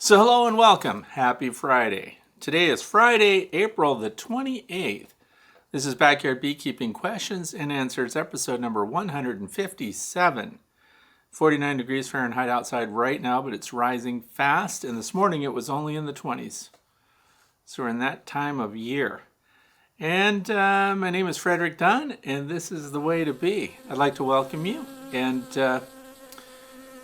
So hello and welcome. Happy Friday. Today is Friday, April the 28th. This is Backyard Beekeeping Questions and Answers, episode number 157. 49 degrees Fahrenheit outside right now, but it's rising fast. And this morning it was only in the 20s. So we're in that time of year. And my name is Frederick Dunn, and this is The Way to Bee. I'd like to welcome you. And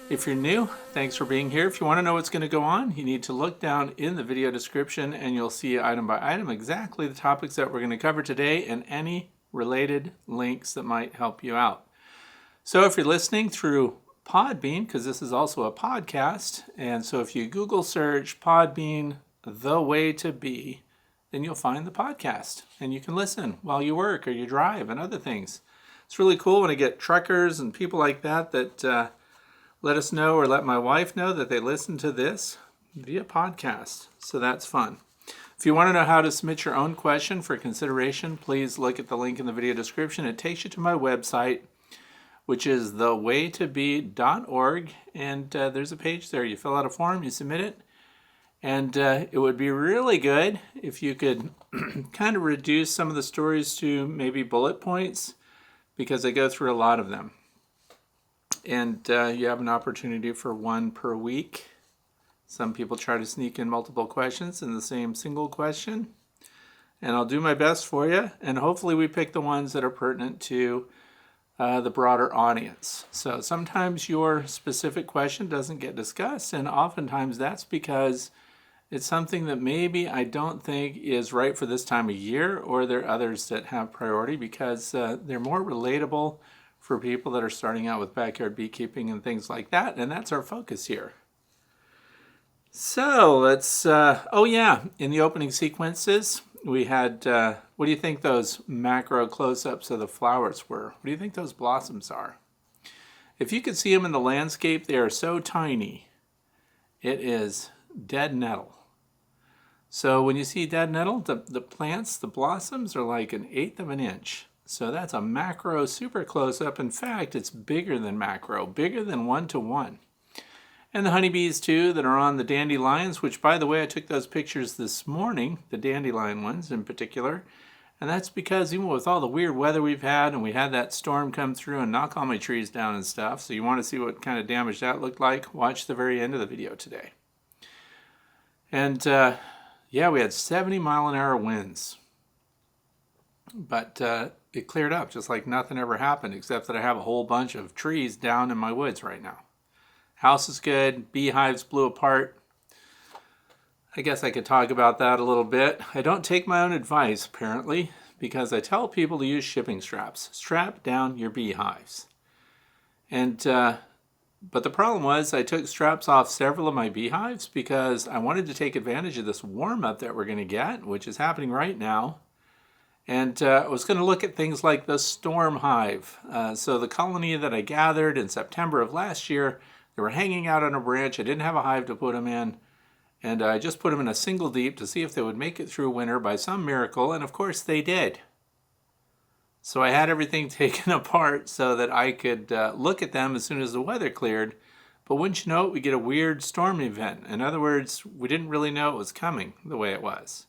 if you're new, thanks for being here. If you want to know what's going to go on, you need to look down in the video description and you'll see item by item exactly the topics that we're going to cover today and any related links that might help you out. So if you're listening through Podbean, because this is also a podcast, and so if you Google search Podbean, The Way to Bee, then you'll find the podcast and you can listen while you work or you drive and other things. It's really cool when I get truckers and people like that let us know or let my wife know that they listen to this via podcast. So that's fun. If you want to know how to submit your own question for consideration, please look at the link in the video description. It takes you to my website, which is thewaytobee.org. And there's a page there. You fill out a form, you submit it. And it would be really good if you could kind of reduce some of the stories to maybe bullet points, because I go through a lot of them. And you have an opportunity for one per week. Some people try to sneak in multiple questions in the same single question. And I'll do my best for you. And hopefully we pick the ones that are pertinent to the broader audience. So sometimes your specific question doesn't get discussed. And oftentimes that's because it's something that maybe I don't think is right for this time of year, or there are others that have priority because they're more relatable for people that are starting out with backyard beekeeping and things like that, and that's our focus here. So let's, in the opening sequences, we had, what do you think those macro close-ups of the flowers were? What do you think those blossoms are? If you could see them in the landscape, they are so tiny. It is dead nettle. So when you see dead nettle, the plants, the blossoms are like 1/8 of an inch. So that's a macro super close-up. In fact, it's bigger than macro, bigger than 1-to-1. And the honeybees, too, that are on the dandelions, which, by the way, I took those pictures this morning, the dandelion ones in particular. And that's because even with all the weird weather we've had, and we had that storm come through and knock all my trees down and stuff, so you want to see what kind of damage that looked like, watch the very end of the video today. And, we had 70-mile-an-hour winds. But it cleared up just like nothing ever happened, except that I have a whole bunch of trees down in my woods right now. House is good. Beehives blew apart. I guess I could talk about that a little bit. I don't take my own advice, apparently, because I tell people to use shipping straps. Strap down your beehives. And but the problem was I took straps off several of my beehives because I wanted to take advantage of this warm-up that we're going to get, which is happening right now. And I was going to look at things like the storm hive. So the colony that I gathered in September of last year, they were hanging out on a branch. I didn't have a hive to put them in. And I just put them in a single deep to see if they would make it through winter by some miracle. And of course they did. So I had everything taken apart so that I could look at them as soon as the weather cleared. But wouldn't you know it, we get a weird storm event. In other words, we didn't really know it was coming the way it was.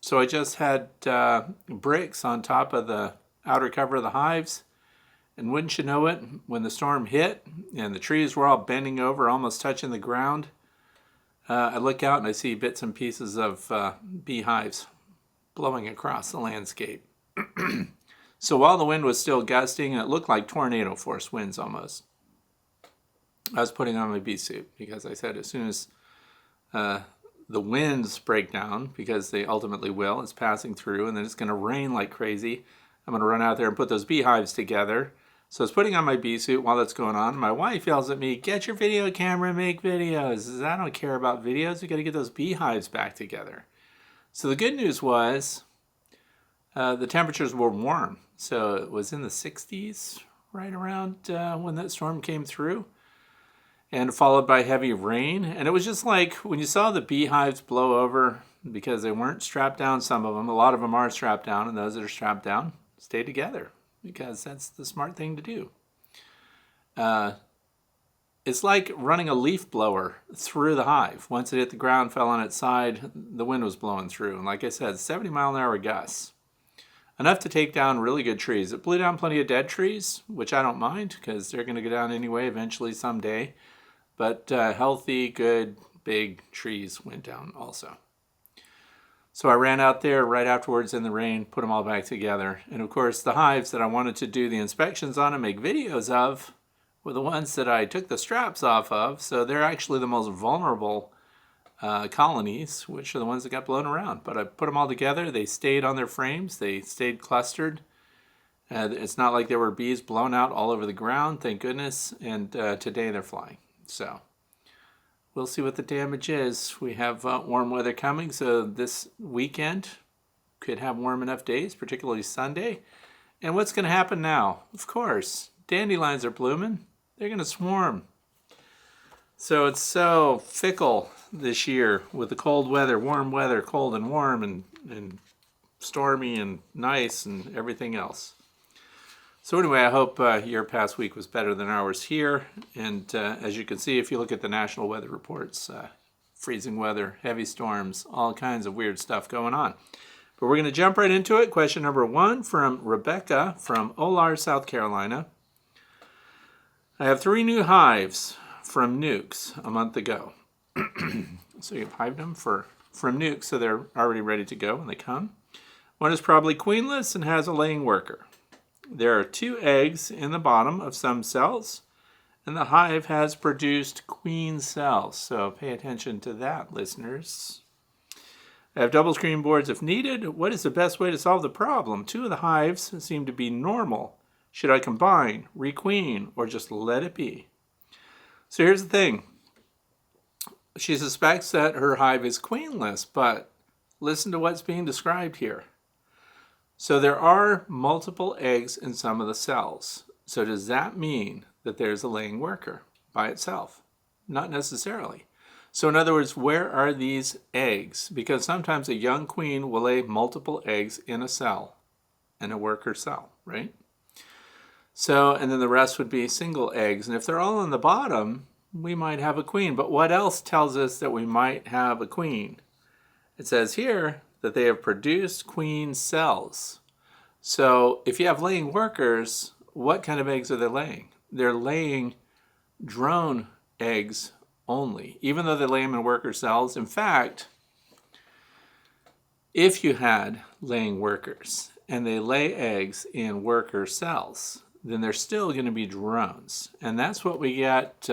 So I just had bricks on top of the outer cover of the hives. And wouldn't you know it, when the storm hit and the trees were all bending over, almost touching the ground, I look out and I see bits and pieces of beehives blowing across the landscape. So while the wind was still gusting, and it looked like tornado force winds almost, I was putting on my bee suit because I said as soon as the winds break down, because they ultimately will, it's passing through, and then it's going to rain like crazy, I'm going to run out there and put those beehives together. So I was putting on my bee suit while that's going on. My wife yells at me, "Get your video camera and make videos." I says, "I don't care about videos. We got to get those beehives back together." So the good news was the temperatures were warm. So it was in the 60s right around when that storm came through, and followed by heavy rain. And it was just like when you saw the beehives blow over, because they weren't strapped down, some of them, a lot of them are strapped down, and those that are strapped down stay together, because that's the smart thing to do. it's like running a leaf blower through the hive. Once it hit the ground, fell on its side, the wind was blowing through. And like I said, 70-mile-an-hour gusts. Enough to take down really good trees. It blew down plenty of dead trees, which I don't mind because they're going to go down anyway eventually someday. But healthy, good, big trees went down also. So I ran out there right afterwards in the rain, put them all back together. And of course, the hives that I wanted to do the inspections on and make videos of were the ones that I took the straps off of. So they're actually the most vulnerable colonies, which are the ones that got blown around. But I put them all together. They stayed on their frames. They stayed clustered. It's not like there were bees blown out all over the ground, thank goodness. And today they're flying. So we'll see what the damage is. We have warm weather coming, so this weekend could have warm enough days, particularly Sunday. And what's going to happen now? Of course, dandelions are blooming. They're going to swarm. So it's so fickle this year with the cold weather, warm weather, cold and warm, and stormy and nice and everything else. So anyway, I hope your past week was better than ours here. And as you can see, if you look at the national weather reports, freezing weather, heavy storms, all kinds of weird stuff going on. But we're going to jump right into it. Question number 1 from Rebecca from Olar, South Carolina. I have 3 new hives from Nukes a month ago. So you've hived them from Nukes, so they're already ready to go when they come. One is probably queenless and has a laying worker. There are 2 eggs in the bottom of some cells, and the hive has produced queen cells. So pay attention to that, listeners. I have double screen boards if needed. What is the best way to solve the problem? 2 of the hives seem to be normal. Should I combine, requeen, or just let it be? So here's the thing. She suspects that her hive is queenless, but listen to what's being described here. So there are multiple eggs in some of the cells. So does that mean that there's a laying worker by itself? Not necessarily. So in other words, where are these eggs? Because sometimes a young queen will lay multiple eggs in a cell, in a worker cell, right? So, and then the rest would be single eggs. And if they're all on the bottom, we might have a queen. But what else tells us that we might have a queen? It says here that they have produced queen cells. So if you have laying workers, what kind of eggs are they laying? They're laying drone eggs only, even though they lay them in worker cells. In fact, if you had laying workers and they lay eggs in worker cells, then they're still going to be drones. And that's what we get.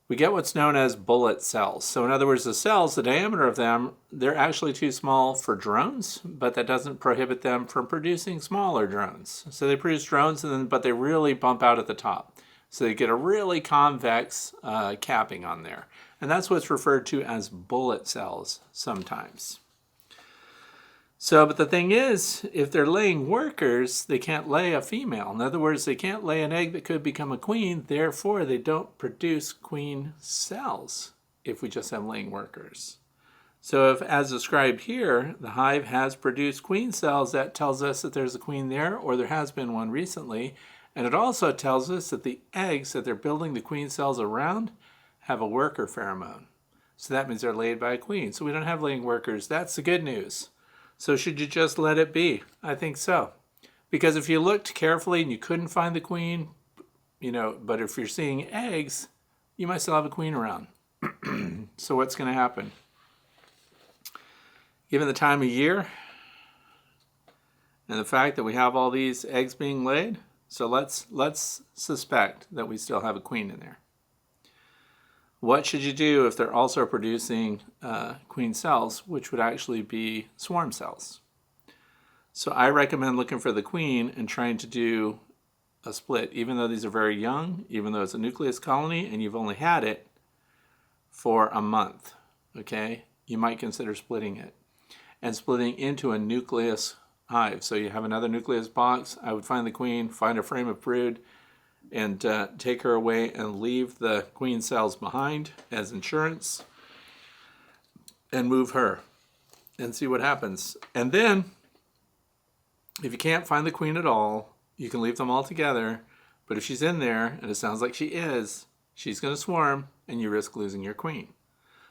We get what's known as bullet cells. So in other words, the cells, the diameter of them, they're actually too small for drones, but that doesn't prohibit them from producing smaller drones. So they produce drones, but they really bump out at the top. So they get a really convex capping on there. And that's what's referred to as bullet cells sometimes. So, but the thing is, if they're laying workers, they can't lay a female. In other words, they can't lay an egg that could become a queen. Therefore, they don't produce queen cells if we just have laying workers. So if, as described here, the hive has produced queen cells, that tells us that there's a queen there, or there has been one recently. And it also tells us that the eggs that they're building the queen cells around have a worker pheromone. So that means they're laid by a queen. So we don't have laying workers. That's the good news. So should you just let it be? I think so. Because if you looked carefully and you couldn't find the queen, but if you're seeing eggs, you might still have a queen around. So what's going to happen? Given the time of year and the fact that we have all these eggs being laid, so let's suspect that we still have a queen in there. What should you do if they're also producing queen cells, which would actually be swarm cells? So I recommend looking for the queen and trying to do a split, even though these are very young, even though it's a nucleus colony and you've only had it for a month, okay? You might consider splitting it and splitting into a nucleus hive. So you have another nucleus box. I would find the queen, find a frame of brood, and take her away and leave the queen cells behind as insurance and move her and see what happens. And then if you can't find the queen at all, you can leave them all together. But if she's in there, and it sounds like she is, she's going to swarm and you risk losing your queen.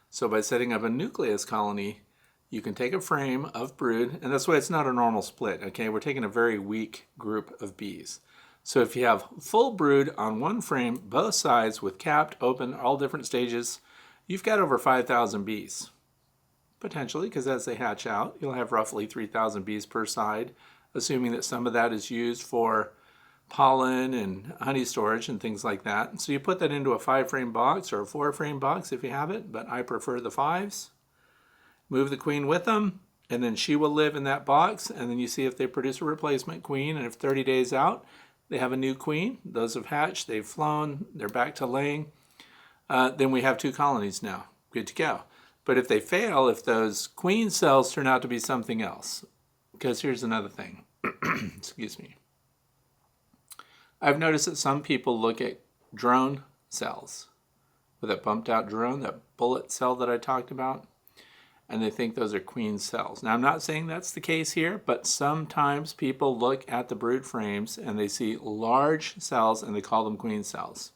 So by setting up a nucleus colony, you can take a frame of brood, and that's why it's not a normal split, okay? We're taking a very weak group of bees. So if you have full brood on one frame, both sides with capped, open, all different stages, you've got over 5,000 bees. Potentially, because as they hatch out, you'll have roughly 3,000 bees per side, assuming that some of that is used for pollen and honey storage and things like that. So you put that into a 5-frame box or a 4-frame box if you have it, but I prefer the 5s. Move the queen with them, and then she will live in that box, and then you see if they produce a replacement queen, and if 30 days out they have a new queen, those have hatched, they've flown, they're back to laying, then we have 2 colonies now, good to go. But if they fail, if those queen cells turn out to be something else, because here's another thing, excuse me. I've noticed that some people look at drone cells, with that bumped out drone, that bullet cell that I talked about, and they think those are queen cells. Now, I'm not saying that's the case here, but sometimes people look at the brood frames and they see large cells and they call them queen cells.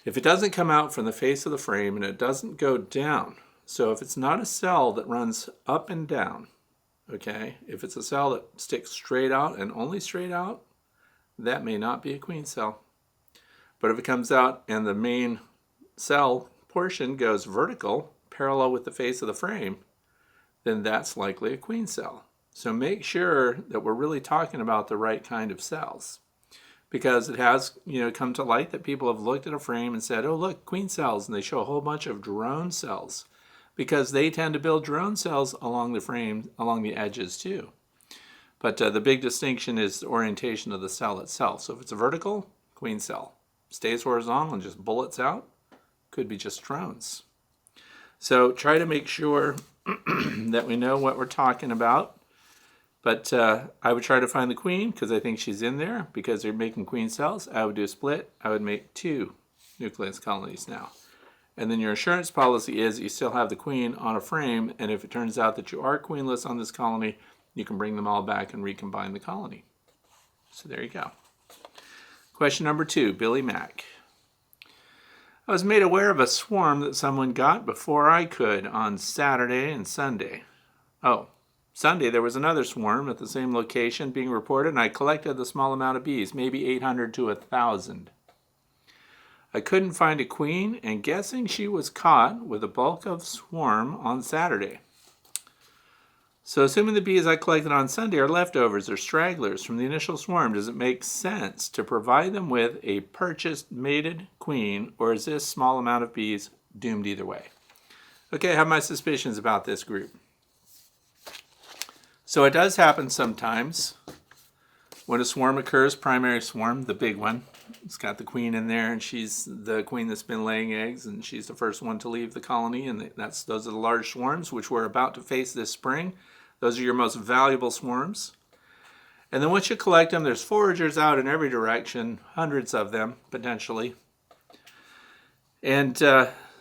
If it doesn't come out from the face of the frame and it doesn't go down, so if it's not a cell that runs up and down, okay, if it's a cell that sticks straight out and only straight out, that may not be a queen cell. But if it comes out and the main cell portion goes vertical, parallel with the face of the frame, then that's likely a queen cell. So make sure that we're really talking about the right kind of cells, because it has, come to light that people have looked at a frame and said, oh, look, queen cells, and they show a whole bunch of drone cells, because they tend to build drone cells along the frame, along the edges too. But the big distinction is the orientation of the cell itself. So if it's a vertical, queen cell. Stays horizontal and just bullets out, could be just drones. So try to make sure that we know what we're talking about. But I would try to find the queen because I think she's in there because they're making queen cells. I would do a split. I would make 2 nucleus colonies now. And then your insurance policy is you still have the queen on a frame, and if it turns out that you are queenless on this colony, you can bring them all back and recombine the colony. So there you go. Question number 2, Billy Mack. I was made aware of a swarm that someone got before I could on Saturday and Sunday. Oh, Sunday there was another swarm at the same location being reported, and I collected a small amount of bees, maybe 800 to 1,000. I couldn't find a queen, and guessing she was caught with a bulk of swarm on Saturday. So assuming the bees I collected on Sunday are leftovers or stragglers from the initial swarm, does it make sense to provide them with a purchased mated queen, or is this small amount of bees doomed either way? Okay, I have my suspicions about this group. So it does happen sometimes when a swarm occurs, primary swarm, the big one. It's got the queen in there, and she's the queen that's been laying eggs, and she's the first one to leave the colony, and those are the large swarms, which we're about to face this spring. Those are your most valuable swarms. And then once you collect them, there's foragers out in every direction, hundreds of them, potentially. And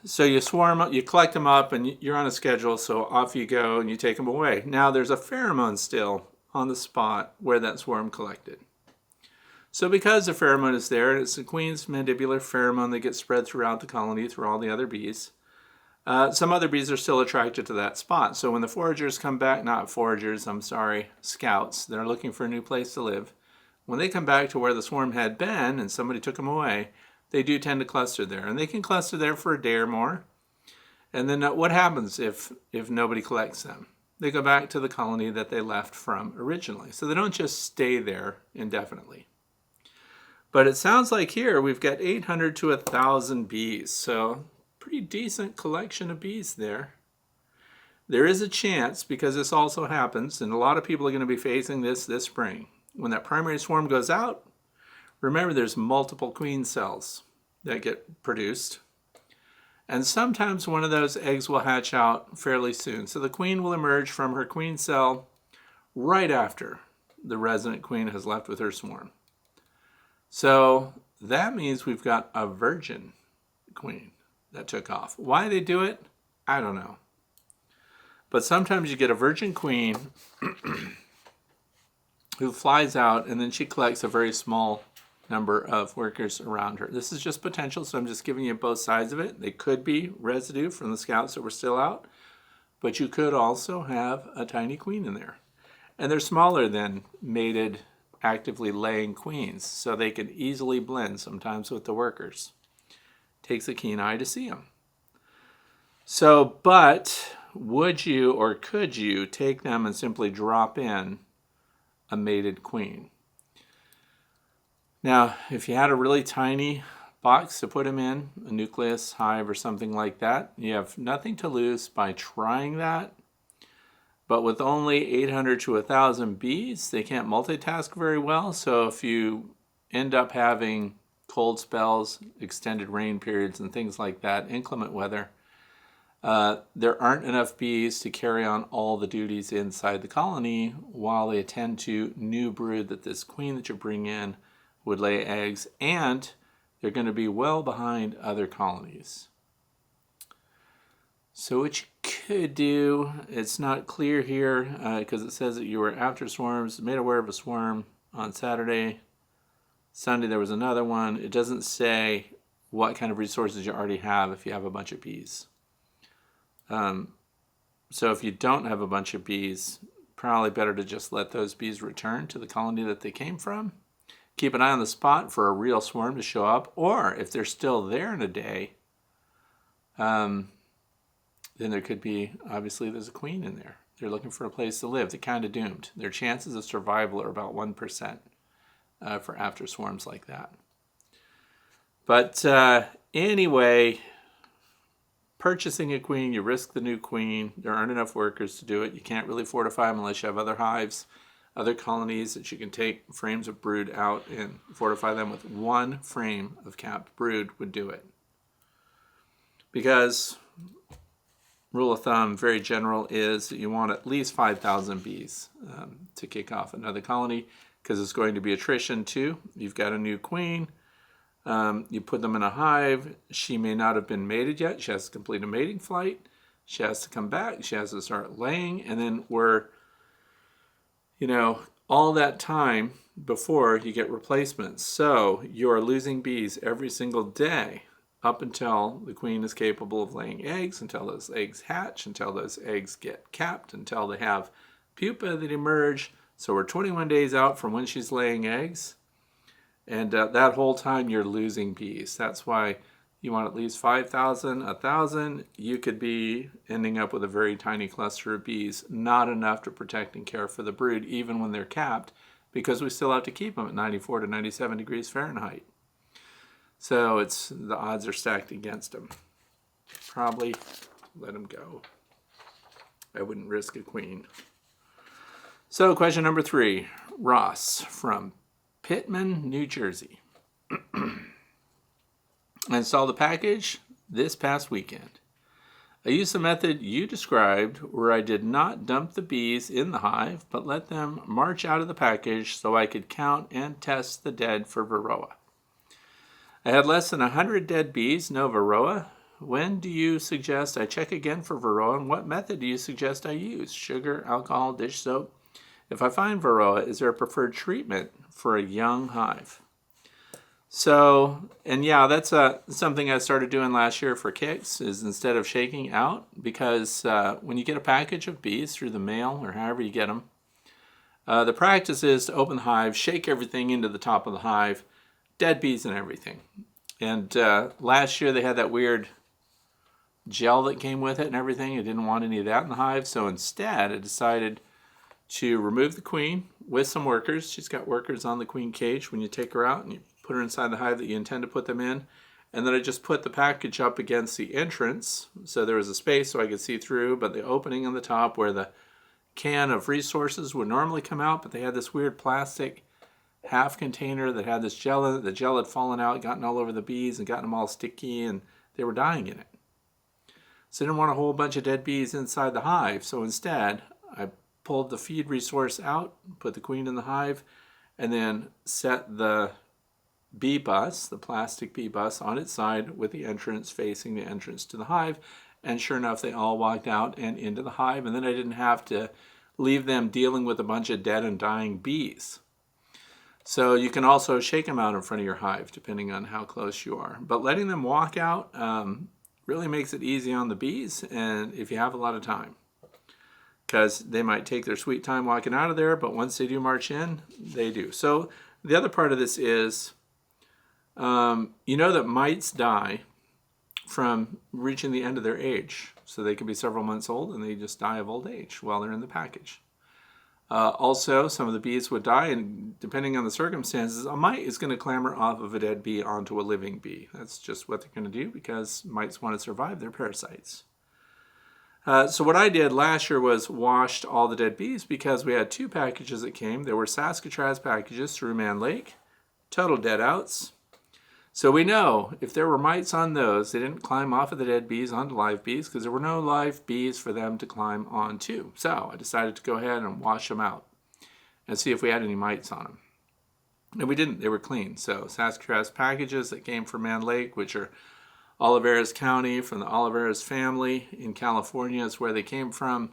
so you collect them up, and you're on a schedule, so off you go, and you take them away. Now there's a pheromone still on the spot where that swarm collected. So because the pheromone is there, it's the queen's mandibular pheromone that gets spread throughout the colony through all the other bees. Some other bees are still attracted to that spot. So when the foragers come back, scouts, they're looking for a new place to live. When they come back to where the swarm had been and somebody took them away, they do tend to cluster there. And they can cluster there for a day or more. And then what happens if nobody collects them? They go back to the colony that they left from originally. So they don't just stay there indefinitely. But it sounds like here we've got 800 to 1,000 bees. So pretty decent collection of bees there. There is a chance, because this also happens, and a lot of people are going to be facing this spring. When that primary swarm goes out, remember there's multiple queen cells that get produced. And sometimes one of those eggs will hatch out fairly soon. So the queen will emerge from her queen cell right after the resident queen has left with her swarm. So that means we've got a virgin queen that took off. Why they do it, I don't know. But sometimes you get a virgin queen who flies out, and then she collects a very small number of workers around her. This is just potential, so I'm just giving you both sides of it. They could be residue from the scouts that were still out, but you could also have a tiny queen in there. And they're smaller than mated, actively laying queens, so they can easily blend sometimes with the workers. Takes a keen eye to see them. So, but would you or could you take them and simply drop in a mated queen? Now, if you had a really tiny box to put them in, a nucleus hive or something like that, you have nothing to lose by trying that. But with only 800 to 1,000 bees, they can't multitask very well. So if you end up having cold spells, extended rain periods, and things like that, inclement weather, there aren't enough bees to carry on all the duties inside the colony while they attend to new brood that this queen that you bring in would lay eggs, and they're going to be well behind other colonies. So what you could do, it's not clear here because it says that you were after swarms, made aware of a swarm on Saturday. Sunday there was another one. It doesn't say what kind of resources you already have if you have a bunch of bees. So if you don't have a bunch of bees, probably better to just let those bees return to the colony that they came from. Keep an eye on the spot for a real swarm to show up, or if they're still there in a day, then there could be, obviously there's a queen in there. They're looking for a place to live. They're kind of doomed. Their chances of survival are about 1% for after swarms like that. But anyway, purchasing a queen, you risk the new queen. There aren't enough workers to do it. You can't really fortify them unless you have other hives, other colonies that you can take frames of brood out and fortify them with. One frame of capped brood would do it. Because rule of thumb, very general, is that you want at least 5,000 bees to kick off another colony, because it's going to be attrition too. You've got a new queen. You put them in a hive. She may not have been mated yet. She has to complete a mating flight. She has to come back. She has to start laying. And then all that time before you get replacements. So you're losing bees every single day up until the queen is capable of laying eggs, until those eggs hatch, until those eggs get capped, until they have pupa that emerge. So we're 21 days out from when she's laying eggs. And that whole time you're losing bees. That's why you want at least 5,000, 1,000. You could be ending up with a very tiny cluster of bees, not enough to protect and care for the brood, even when they're capped, because we still have to keep them at 94 to 97 degrees Fahrenheit. So the odds are stacked against them. Probably let them go. I wouldn't risk a queen. So question number 3, Ross from Pittman, New Jersey. I installed the package this past weekend. I used the method you described where I did not dump the bees in the hive, but let them march out of the package so I could count and test the dead for Varroa. I had less than 100 dead bees, no Varroa. When do you suggest I check again for Varroa, and what method do you suggest I use? Sugar, alcohol, dish soap? If I find Varroa, is there a preferred treatment for a young hive? So, and yeah, that's something I started doing last year for kicks, is instead of shaking out, because when you get a package of bees through the mail or however you get them, the practice is to open the hive, shake everything into the top of the hive, dead bees and everything. And last year they had that weird gel that came with it and everything. I didn't want any of that in the hive, so instead I decided to remove the queen with some workers. She's got workers on the queen cage when you take her out, and you put her inside the hive that you intend to put them in. And then I just put the package up against the entrance, so there was a space so I could see through, but the opening on the top where the can of resources would normally come out, but they had this weird plastic half container that had this gel in it. The gel had fallen out, gotten all over the bees and gotten them all sticky, and they were dying in it. So I didn't want a whole bunch of dead bees inside the hive, so instead I pulled the feed resource out, put the queen in the hive, and then set the bee bus, the plastic bee bus, on its side with the entrance facing the entrance to the hive. And sure enough, they all walked out and into the hive, and then I didn't have to leave them dealing with a bunch of dead and dying bees. So you can also shake them out in front of your hive, depending on how close you are. But letting them walk out really makes it easy on the bees, and if you have a lot of time. Because they might take their sweet time walking out of there, but once they do march in, they do. So the other part of this is, you know that mites die from reaching the end of their age. So they can be several months old and they just die of old age while they're in the package. Also, some of the bees would die, and depending on the circumstances, a mite is going to clamber off of a dead bee onto a living bee. That's just what they're going to do because mites want to survive their parasites. So what I did last year was washed all the dead bees because we had 2 packages that came. There were Saskatraz packages through Mann Lake, total dead outs. So we know if there were mites on those, they didn't climb off of the dead bees onto live bees because there were no live bees for them to climb onto. So I decided to go ahead and wash them out and see if we had any mites on them. And we didn't. They were clean. So Saskatraz packages that came from Mann Lake, which are Olivares County, from the Olivares family in California is where they came from.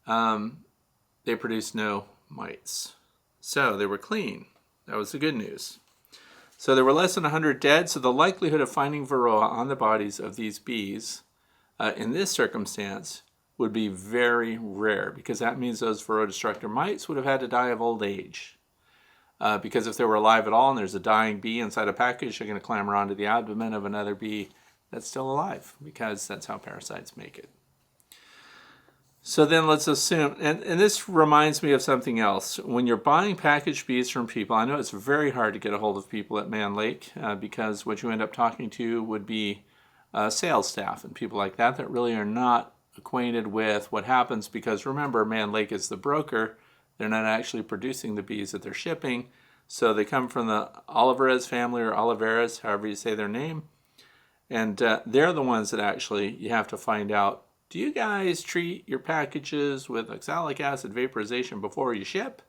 They produced no mites. So they were clean. That was the good news. So there were less than 100 dead, so the likelihood of finding Varroa on the bodies of these bees in this circumstance would be very rare, because that means those Varroa destructor mites would have had to die of old age. Because if they were alive at all and there's a dying bee inside a package, they're going to clamber onto the abdomen of another bee that's still alive, because that's how parasites make it. So then let's assume, and this reminds me of something else. When you're buying packaged bees from people, I know it's very hard to get a hold of people at Mann Lake because what you end up talking to would be sales staff and people like that really are not acquainted with what happens, because remember, Mann Lake is the broker. They're not actually producing the bees that they're shipping. So they come from the Olivares family, or Olivares, however you say their name. And they're the ones that actually you have to find out, do you guys treat your packages with oxalic acid vaporization before you ship?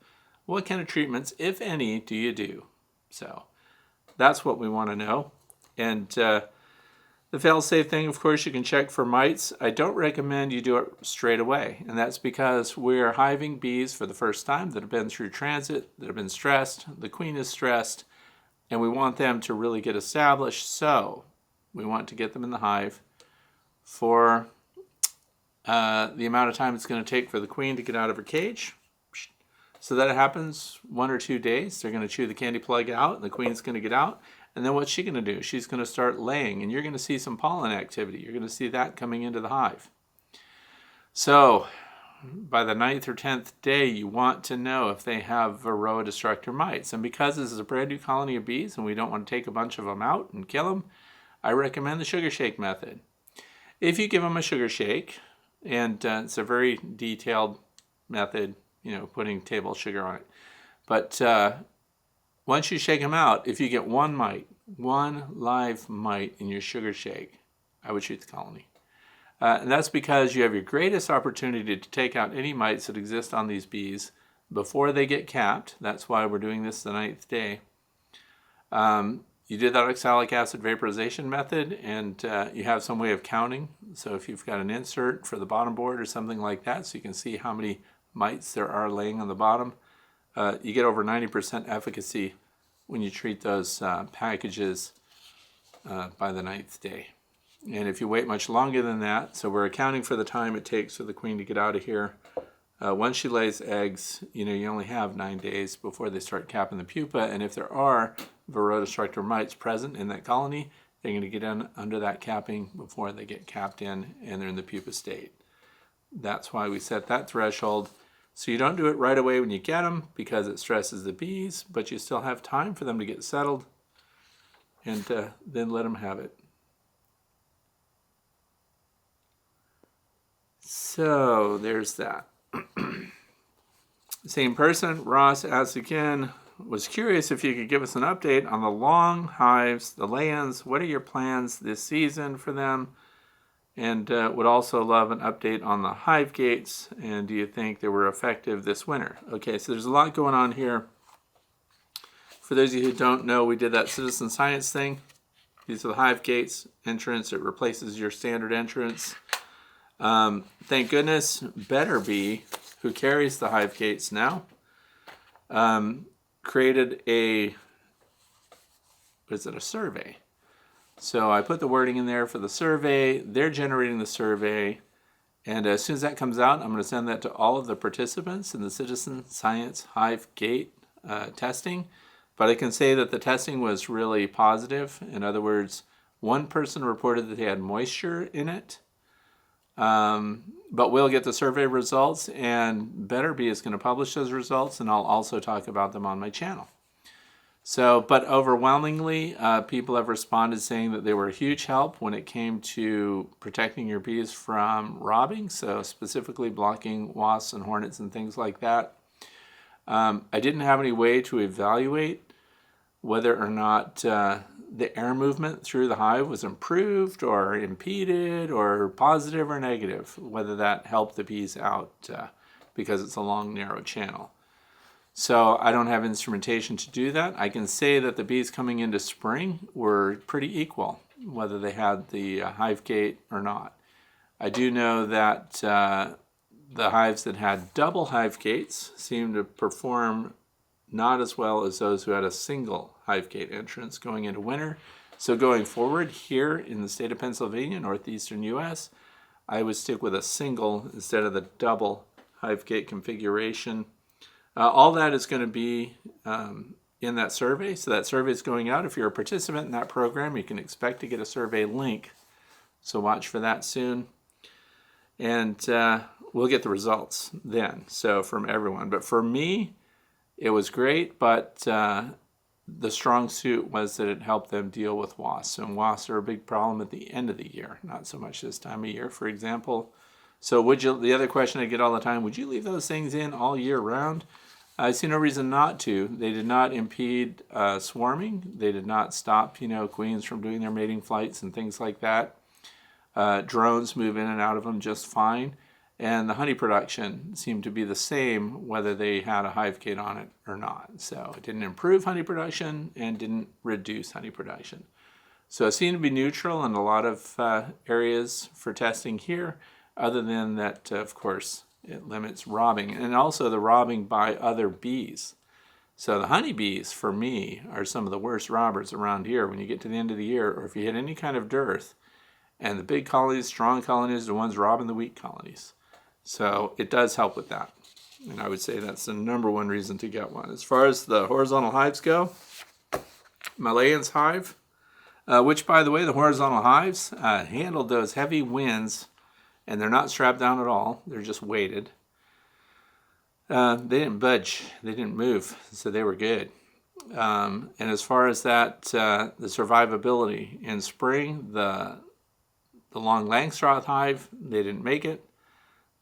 What kind of treatments, if any, do you do? So that's what we want to know. And the fail-safe thing, of course, you can check for mites. I don't recommend you do it straight away, and that's because we're hiving bees for the first time that have been through transit, that have been stressed. The queen is stressed, and we want them to really get established. So we want to get them in the hive for the amount of time it's going to take for the queen to get out of her cage. So that happens 1 or 2 days. They're going to chew the candy plug out, and the queen's going to get out. And then what's she going to do? She's going to start laying, and you're going to see some pollen activity. You're going to see that coming into the hive. So by the 9th or 10th day, you want to know if they have Varroa destructor mites. And because this is a brand new colony of bees and we don't want to take a bunch of them out and kill them, I recommend the sugar shake method. If you give them a sugar shake, and it's a very detailed method, putting table sugar on it. But once you shake them out, if you get one live mite in your sugar shake, I would shoot the colony. And that's because you have your greatest opportunity to take out any mites that exist on these bees before they get capped. That's why we're doing this the 9th day. You did that oxalic acid vaporization method, and you have some way of counting. So if you've got an insert for the bottom board or something like that, so you can see how many mites there are laying on the bottom, you get over 90% efficacy when you treat those packages by the 9th day. And if you wait much longer than that, so we're accounting for the time it takes for the queen to get out of here. Once she lays eggs, you only have 9 days before they start capping the pupa. And if there are Varroa destructor mites present in that colony, they're going to get in under that capping before they get capped in and they're in the pupa state. That's why we set that threshold. So you don't do it right away when you get them because it stresses the bees, but you still have time for them to get settled, and then let them have it. So there's that. Same person, Ross, asks again, was curious if you could give us an update on the long hives, the lay-ins. What are your plans this season for them? And would also love an update on the hive gates. And do you think they were effective this winter? Okay, so there's a lot going on here. For those of you who don't know, we did that citizen science thing. These are the hive gates entrance. It replaces your standard entrance. Thank goodness, Better Bee, who carries the hive gates now, created a survey. So I put the wording in there for the survey. They're generating the survey. And as soon as that comes out, I'm going to send that to all of the participants in the Citizen Science Hive Gate testing. But I can say that the testing was really positive. In other words, one person reported that they had moisture in it. But we'll get the survey results, and Better Bee is going to publish those results, and I'll also talk about them on my channel. So, but overwhelmingly, people have responded saying that they were a huge help when it came to protecting your bees from robbing, so specifically blocking wasps and hornets and things like that. I didn't have any way to evaluate whether or not the air movement through the hive was improved or impeded or positive or negative, whether that helped the bees out because it's a long, narrow channel. So I don't have instrumentation to do that. I can say that the bees coming into spring were pretty equal, whether they had the hive gate or not. I do know that the hives that had double hive gates seemed to perform not as well as those who had a single hive gate entrance going into winter. So going forward here in the state of Pennsylvania, northeastern U.S., I would stick with a single instead of the double hive gate configuration. All that is going to be in that survey. So that survey is going out. If you're a participant in that program, you can expect to get a survey link. So watch for that soon. And we'll get the results then, so from everyone. But for me, it was great, but the strong suit was that it helped them deal with wasps. And wasps are a big problem at the end of the year, not so much this time of year, for example. So the other question I get all the time, would you leave those things in all year round? I see no reason not to. They did not impede swarming. They did not stop, queens from doing their mating flights and things like that. Drones move in and out of them just fine. And the honey production seemed to be the same whether they had a hive gate on it or not. So it didn't improve honey production and didn't reduce honey production. So it seemed to be neutral in a lot of areas for testing here, other than that, of course, it limits robbing, and also the robbing by other bees. So the honeybees, for me, are some of the worst robbers around here when you get to the end of the year, or if you hit any kind of dearth. And the big colonies, strong colonies, are the ones robbing the weak colonies. So it does help with that. And I would say that's the number one reason to get one. As far as the horizontal hives go, Malayans hive, which, by the way, the horizontal hives handled those heavy winds, and they're not strapped down at all. They're just weighted. They didn't budge. They didn't move, so they were good. And as far as that, the survivability in spring, the long Langstroth hive, they didn't make it.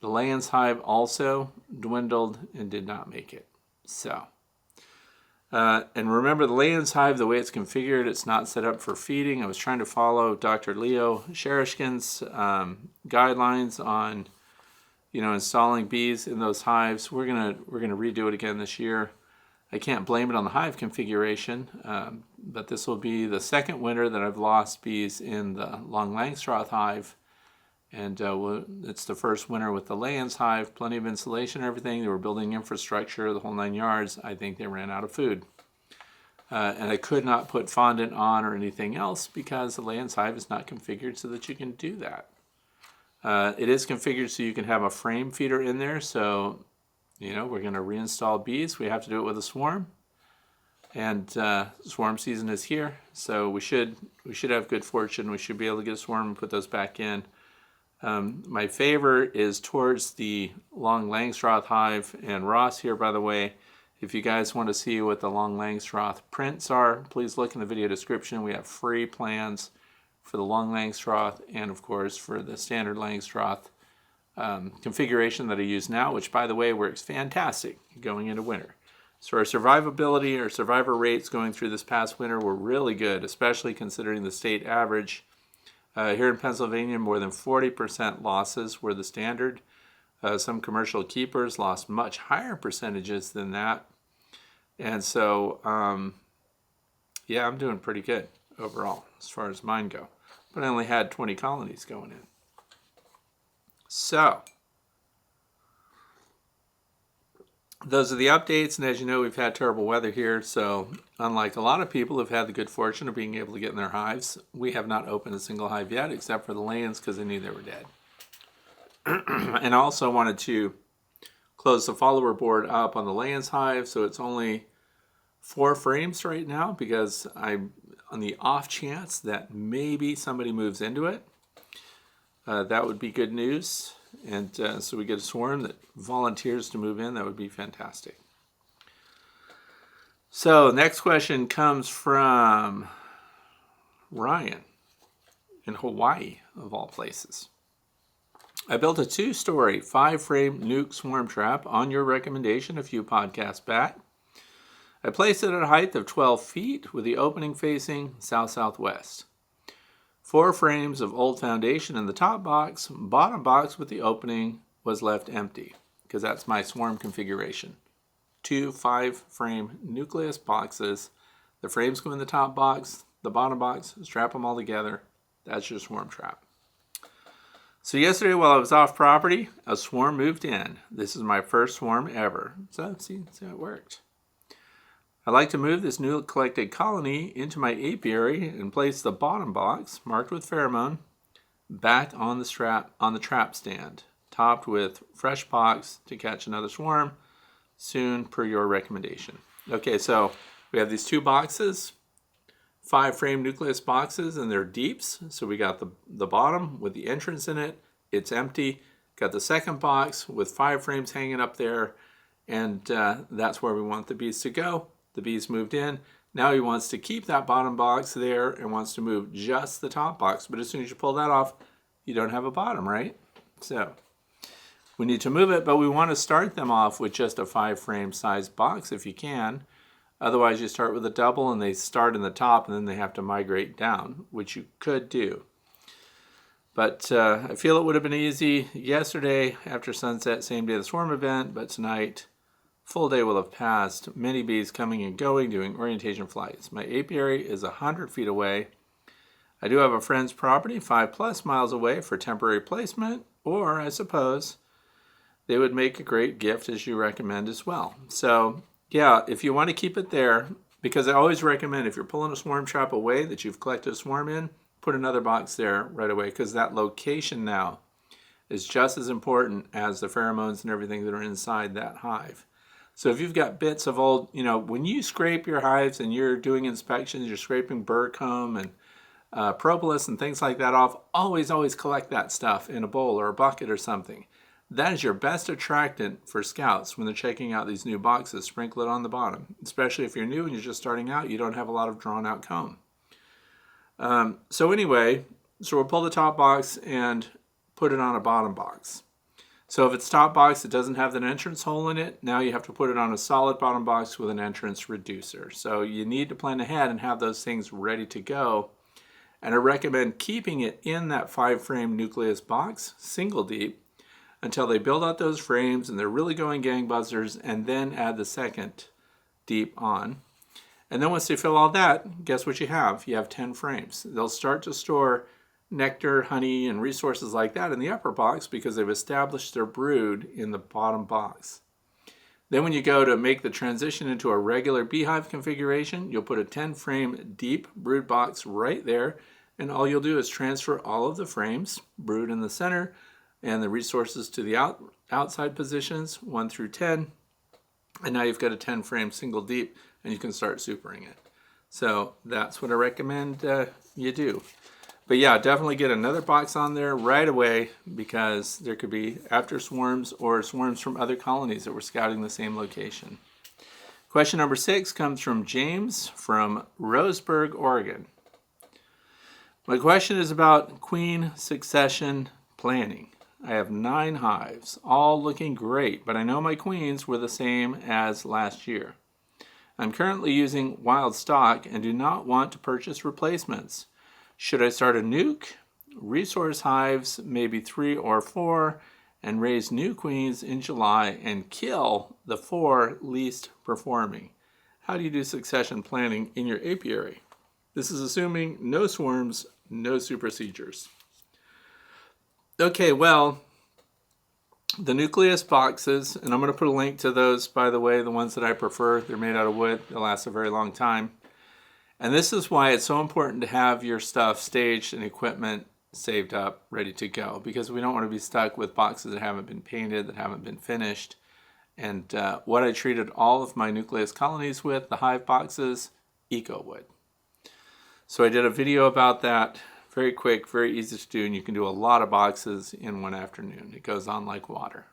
The Layens hive also dwindled and did not make it. So, and remember the Layens hive, the way it's configured, it's not set up for feeding. I was trying to follow Dr. Leo Sherishkin's guidelines on, installing bees in those hives. We're gonna redo it again this year. I can't blame it on the hive configuration, but this will be the second winter that I've lost bees in the long Langstroth hive. And it's the first winter with the Layens hive, plenty of insulation and everything. They were building infrastructure, the whole 9 yards. I think they ran out of food. And I could not put fondant on or anything else because the Layens hive is not configured so that you can do that. It is configured so you can have a frame feeder in there. So, we're going to reinstall bees. We have to do it with a swarm. And swarm season is here. So we should have good fortune. We should be able to get a swarm and put those back in. My favor is towards the long Langstroth hive, and Ross here, by the way. If you guys want to see what the long Langstroth prints are, please look in the video description. We have free plans for the long Langstroth and, of course, for the standard Langstroth configuration that I use now, which, by the way, works fantastic going into winter. So our survivability, our survivor rates going through this past winter were really good, especially considering the state average. Here in Pennsylvania, more than 40% losses were the standard. Some commercial keepers lost much higher percentages than that. And so, yeah, I'm doing pretty good overall as far as mine go. But I only had 20 colonies going in. So, those are the updates, and as you know, we've had terrible weather here, so unlike a lot of people who've had the good fortune of being able to get in their hives, we have not opened a single hive yet, except for the layings, because I knew they were dead. And I also wanted to close the follower board up on the layings hive, so it's only 4 frames right now, because I'm on the off chance that maybe somebody moves into it. That would be good news. And so we get a swarm that volunteers to move in. That would be fantastic. So next question comes from Ryan in Hawaii, of all places. I built a 2-story, 5-frame nuke swarm trap on your recommendation a few podcasts back. I placed it at a height of 12 feet with the opening facing south-southwest. 4 frames of old foundation in the top box. Bottom box with the opening was left empty, because that's my swarm configuration. 2 5-frame nucleus boxes. The frames go in the top box, the bottom box, strap them all together. That's your swarm trap. So yesterday while I was off property, a swarm moved in. This is my first swarm ever. So see how it worked. I like to move this newly collected colony into my apiary and place the bottom box, marked with pheromone, back on the trap stand, topped with fresh box to catch another swarm soon per your recommendation. Okay, so we have these 2 boxes, 5-frame nucleus boxes, and they're deeps. So we got the bottom with the entrance in it. It's empty. Got the second box with 5 frames hanging up there, and that's where we want the bees to go. The bees moved in. Now he wants to keep that bottom box there and wants to move just the top box. But as soon as you pull that off, you don't have a bottom, right? So we need to move it, but we want to start them off with just a 5-frame size box if you can. Otherwise, you start with a double and they start in the top and then they have to migrate down, which you could do. But I feel it would have been easy yesterday after sunset, same day of the swarm event, but tonight, full day will have passed. Many bees coming and going, doing orientation flights. My apiary is 100 feet away. I do have a friend's property 5+ miles away for temporary placement, or I suppose they would make a great gift as you recommend as well. So yeah, if you want to keep it there, because I always recommend if you're pulling a swarm trap away that you've collected a swarm in, put another box there right away, because that location now is just as important as the pheromones and everything that are inside that hive. So if you've got bits of old, when you scrape your hives and you're doing inspections, you're scraping burr comb and propolis and things like that off, always collect that stuff in a bowl or a bucket or something. That is your best attractant for scouts when they're checking out these new boxes. Sprinkle it on the bottom, especially if you're new and you're just starting out, you don't have a lot of drawn out comb. So we'll pull the top box and put it on a bottom box. So if it's top box, it doesn't have an entrance hole in it. Now you have to put it on a solid bottom box with an entrance reducer. So you need to plan ahead and have those things ready to go. And I recommend keeping it in that 5-frame nucleus box, single deep, until they build out those frames and they're really going gangbusters, and then add the second deep on. And then once they fill all that, guess what you have? You have 10 frames. They'll start to store nectar, honey, and resources like that in the upper box because they've established their brood in the bottom box. Then when you go to make the transition into a regular beehive configuration, you'll put a 10-frame deep brood box right there, and all you'll do is transfer all of the frames, brood in the center, and the resources to the outside positions, 1 through 10, and now you've got a 10-frame single deep, and you can start supering it. So that's what I recommend you do. But yeah, definitely get another box on there right away, because there could be after swarms or swarms from other colonies that were scouting the same location. Question number 6 comes from James from Roseburg, Oregon. My question is about queen succession planning. I have 9 hives, all looking great, but I know my queens were the same as last year. I'm currently using wild stock and do not want to purchase replacements. Should I start a nuke, resource hives, maybe 3 or 4, and raise new queens in July and kill the 4 least performing? How do you do succession planning in your apiary? This is assuming no swarms, no supersedures. Okay, well, The nucleus boxes, and I'm going to put a link to those, by the way, the ones that I prefer. They're made out of wood. They'll last a very long time. And this is why it's so important to have your stuff staged and equipment saved up, ready to go, because we don't want to be stuck with boxes that haven't been painted, that haven't been finished. And what I treated all of my nucleus colonies with, the hive boxes, EcoWood. So I did a video about that, very quick, very easy to do, and you can do a lot of boxes in one afternoon. It goes on like water.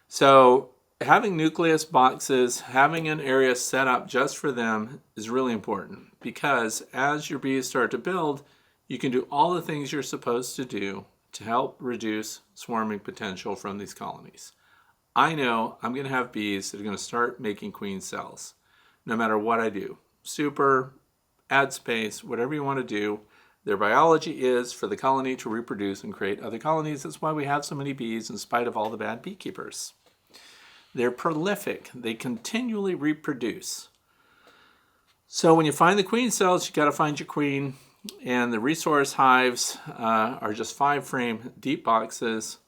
So having nucleus boxes, having an area set up just for them is really important, because as your bees start to build, you can do all the things you're supposed to do to help reduce swarming potential from these colonies. I know I'm going to have bees that are going to start making queen cells, no matter what I do. Super, add space, whatever you want to do. Their biology is for the colony to reproduce and create other colonies. That's why we have so many bees in spite of all the bad beekeepers. They're prolific. They continually reproduce. So when you find the queen cells, you got to find your queen. And the resource hives are just 5-frame deep boxes.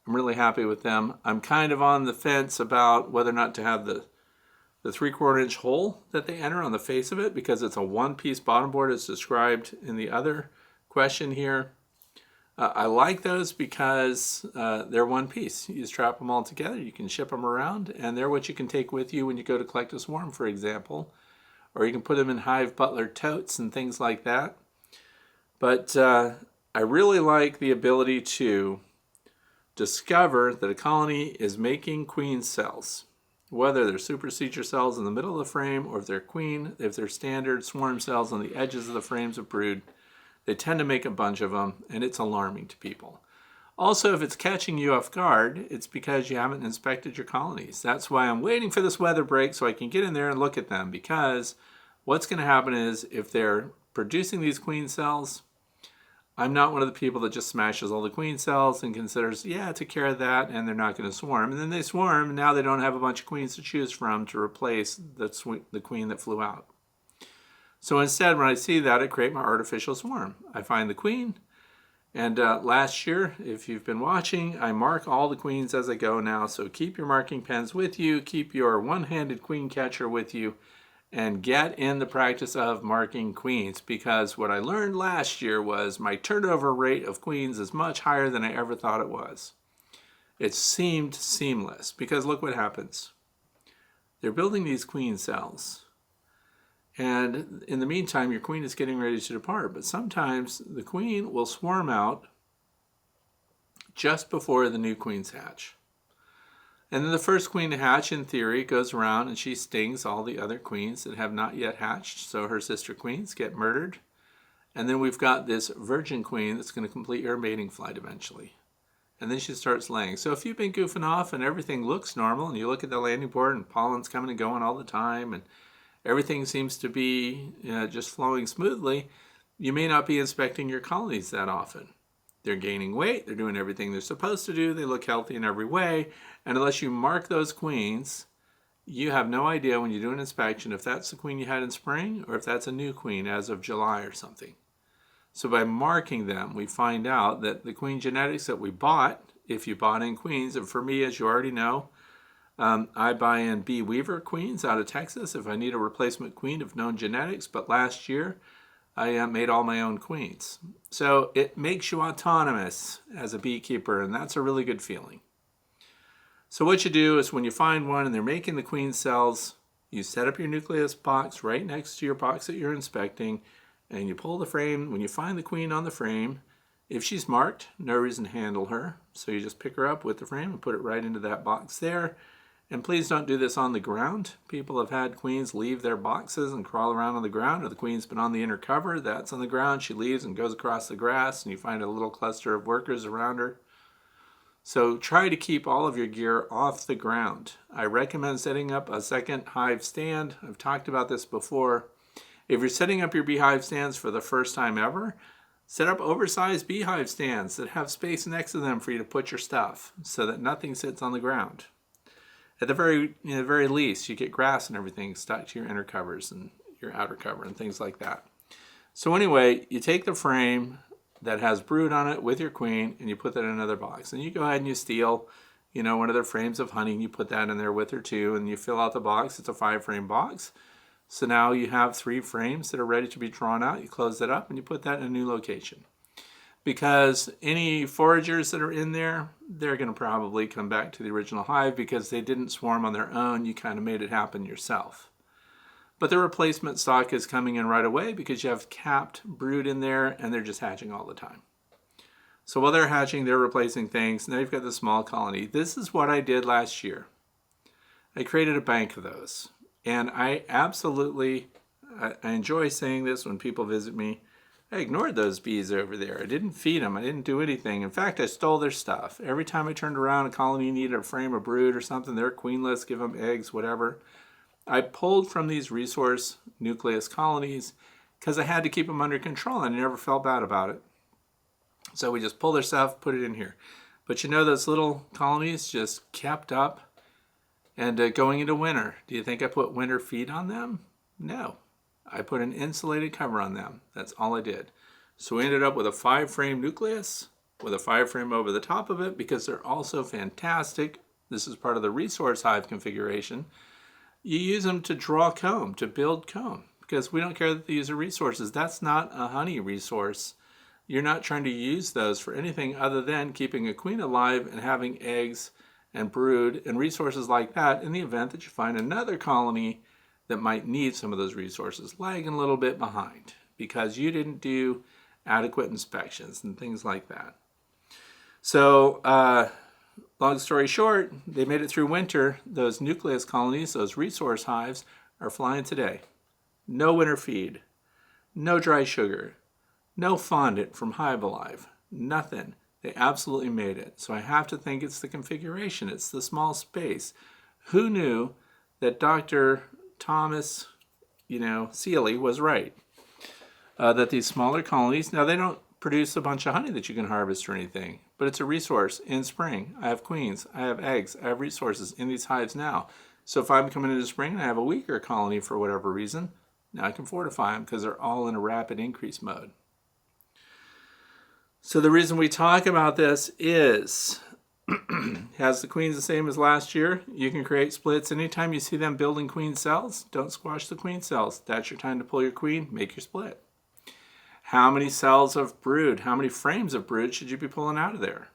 I'm really happy with them. I'm kind of on the fence about whether or not to have the 3/4 inch hole that they enter on the face of it, because it's a one-piece bottom board as described in the other question here. I like those because they're one piece. You just trap them all together, you can ship them around, and they're what you can take with you when you go to collect a swarm, for example. Or you can put them in Hive Butler totes and things like that. But I really like the ability to discover that a colony is making queen cells. Whether they're supersedure cells in the middle of the frame, or if they're standard swarm cells on the edges of the frames of brood, they tend to make a bunch of them, and it's alarming to people. Also, if it's catching you off guard, it's because you haven't inspected your colonies. That's why I'm waiting for this weather break so I can get in there and look at them, because what's going to happen is if they're producing these queen cells, I'm not one of the people that just smashes all the queen cells and considers, yeah, take care of that, and they're not going to swarm. And then they swarm, and now they don't have a bunch of queens to choose from to replace the queen that flew out. So instead, when I see that, I create my artificial swarm. I find the queen, and last year, if you've been watching, I mark all the queens as I go now. So keep your marking pens with you, keep your one-handed queen catcher with you, and get in the practice of marking queens, because what I learned last year was my turnover rate of queens is much higher than I ever thought it was. It seemed seamless, because look what happens. They're building these queen cells, and in the meantime your queen is getting ready to depart, but sometimes the queen will swarm out just before the new queens hatch. And then the first queen to hatch, in theory, goes around and she stings all the other queens that have not yet hatched, so her sister queens get murdered. And then we've got this virgin queen that's going to complete her mating flight eventually. And then she starts laying. So if you've been goofing off and everything looks normal, and you look at the landing board and pollen's coming and going all the time, and everything seems to be just flowing smoothly, you may not be inspecting your colonies that often. They're gaining weight, they're doing everything they're supposed to do, they look healthy in every way, and unless you mark those queens, you have no idea when you do an inspection if that's the queen you had in spring or if that's a new queen as of July or something. So by marking them, we find out that the queen genetics that we bought, if you bought in queens, and for me, as you already know, I buy in Bee Weaver queens out of Texas if I need a replacement queen of known genetics, but last year I made all my own queens. So it makes you autonomous as a beekeeper, and that's a really good feeling. So what you do is when you find one and they're making the queen cells, you set up your nucleus box right next to your box that you're inspecting, and you pull the frame. When you find the queen on the frame, if she's marked, no reason to handle her. So you just pick her up with the frame and put it right into that box there. And please don't do this on the ground. People have had queens leave their boxes and crawl around on the ground, or the queen's been on the inner cover, that's on the ground, she leaves and goes across the grass, and you find a little cluster of workers around her. So try to keep all of your gear off the ground. I recommend setting up a second hive stand. I've talked about this before. If you're setting up your beehive stands for the first time ever, set up oversized beehive stands that have space next to them for you to put your stuff so that nothing sits on the ground. At the very least, you get grass and everything stuck to your inner covers and your outer cover and things like that. So anyway, you take the frame, that has brood on it with your queen, and you put that in another box. And you go ahead and you steal, one of their frames of honey, and you put that in there with her too, and you fill out the box. It's a 5-frame box. So now you have 3 frames that are ready to be drawn out. You close that up and you put that in a new location. Because any foragers that are in there, they're going to probably come back to the original hive because they didn't swarm on their own. You kind of made it happen yourself. But the replacement stock is coming in right away because you have capped brood in there and they're just hatching all the time. So while they're hatching, they're replacing things. Now you've got the small colony. This is what I did last year. I created a bank of those. And I absolutely, I enjoy saying this when people visit me. I ignored those bees over there. I didn't feed them. I didn't do anything. In fact, I stole their stuff. Every time I turned around, a colony needed a frame of brood or something. They're queenless, give them eggs, whatever. I pulled from these resource nucleus colonies because I had to keep them under control, and I never felt bad about it. So we just pull their stuff, put it in here. But those little colonies just kept up and going into winter. Do you think I put winter feed on them? No. I put an insulated cover on them. That's all I did. So we ended up with a 5-frame nucleus with a 5-frame over the top of it because they're also fantastic. This is part of the resource hive configuration. You use them to draw comb, to build comb, because we don't care that they use the resources. That's not a honey resource. You're not trying to use those for anything other than keeping a queen alive and having eggs and brood and resources like that in the event that you find another colony that might need some of those resources, lagging a little bit behind because you didn't do adequate inspections and things like that. So, long story short, they made it through winter. Those nucleus colonies, those resource hives, are flying today. No winter feed, no dry sugar, no fondant from Hive Alive, nothing. They absolutely made it. So I have to think it's the configuration. It's the small space. Who knew that Dr. Thomas, Seeley was right? That these smaller colonies, now they don't produce a bunch of honey that you can harvest or anything, but it's a resource in spring. I have queens, I have eggs, I have resources in these hives now. So if I'm coming into spring and I have a weaker colony for whatever reason, now I can fortify them because they're all in a rapid increase mode. So the reason we talk about this is, has the queens the same as last year? You can create splits. Anytime you see them building queen cells, don't squash the queen cells. That's your time to pull your queen, make your split. How many cells of brood, how many frames of brood should you be pulling out of there?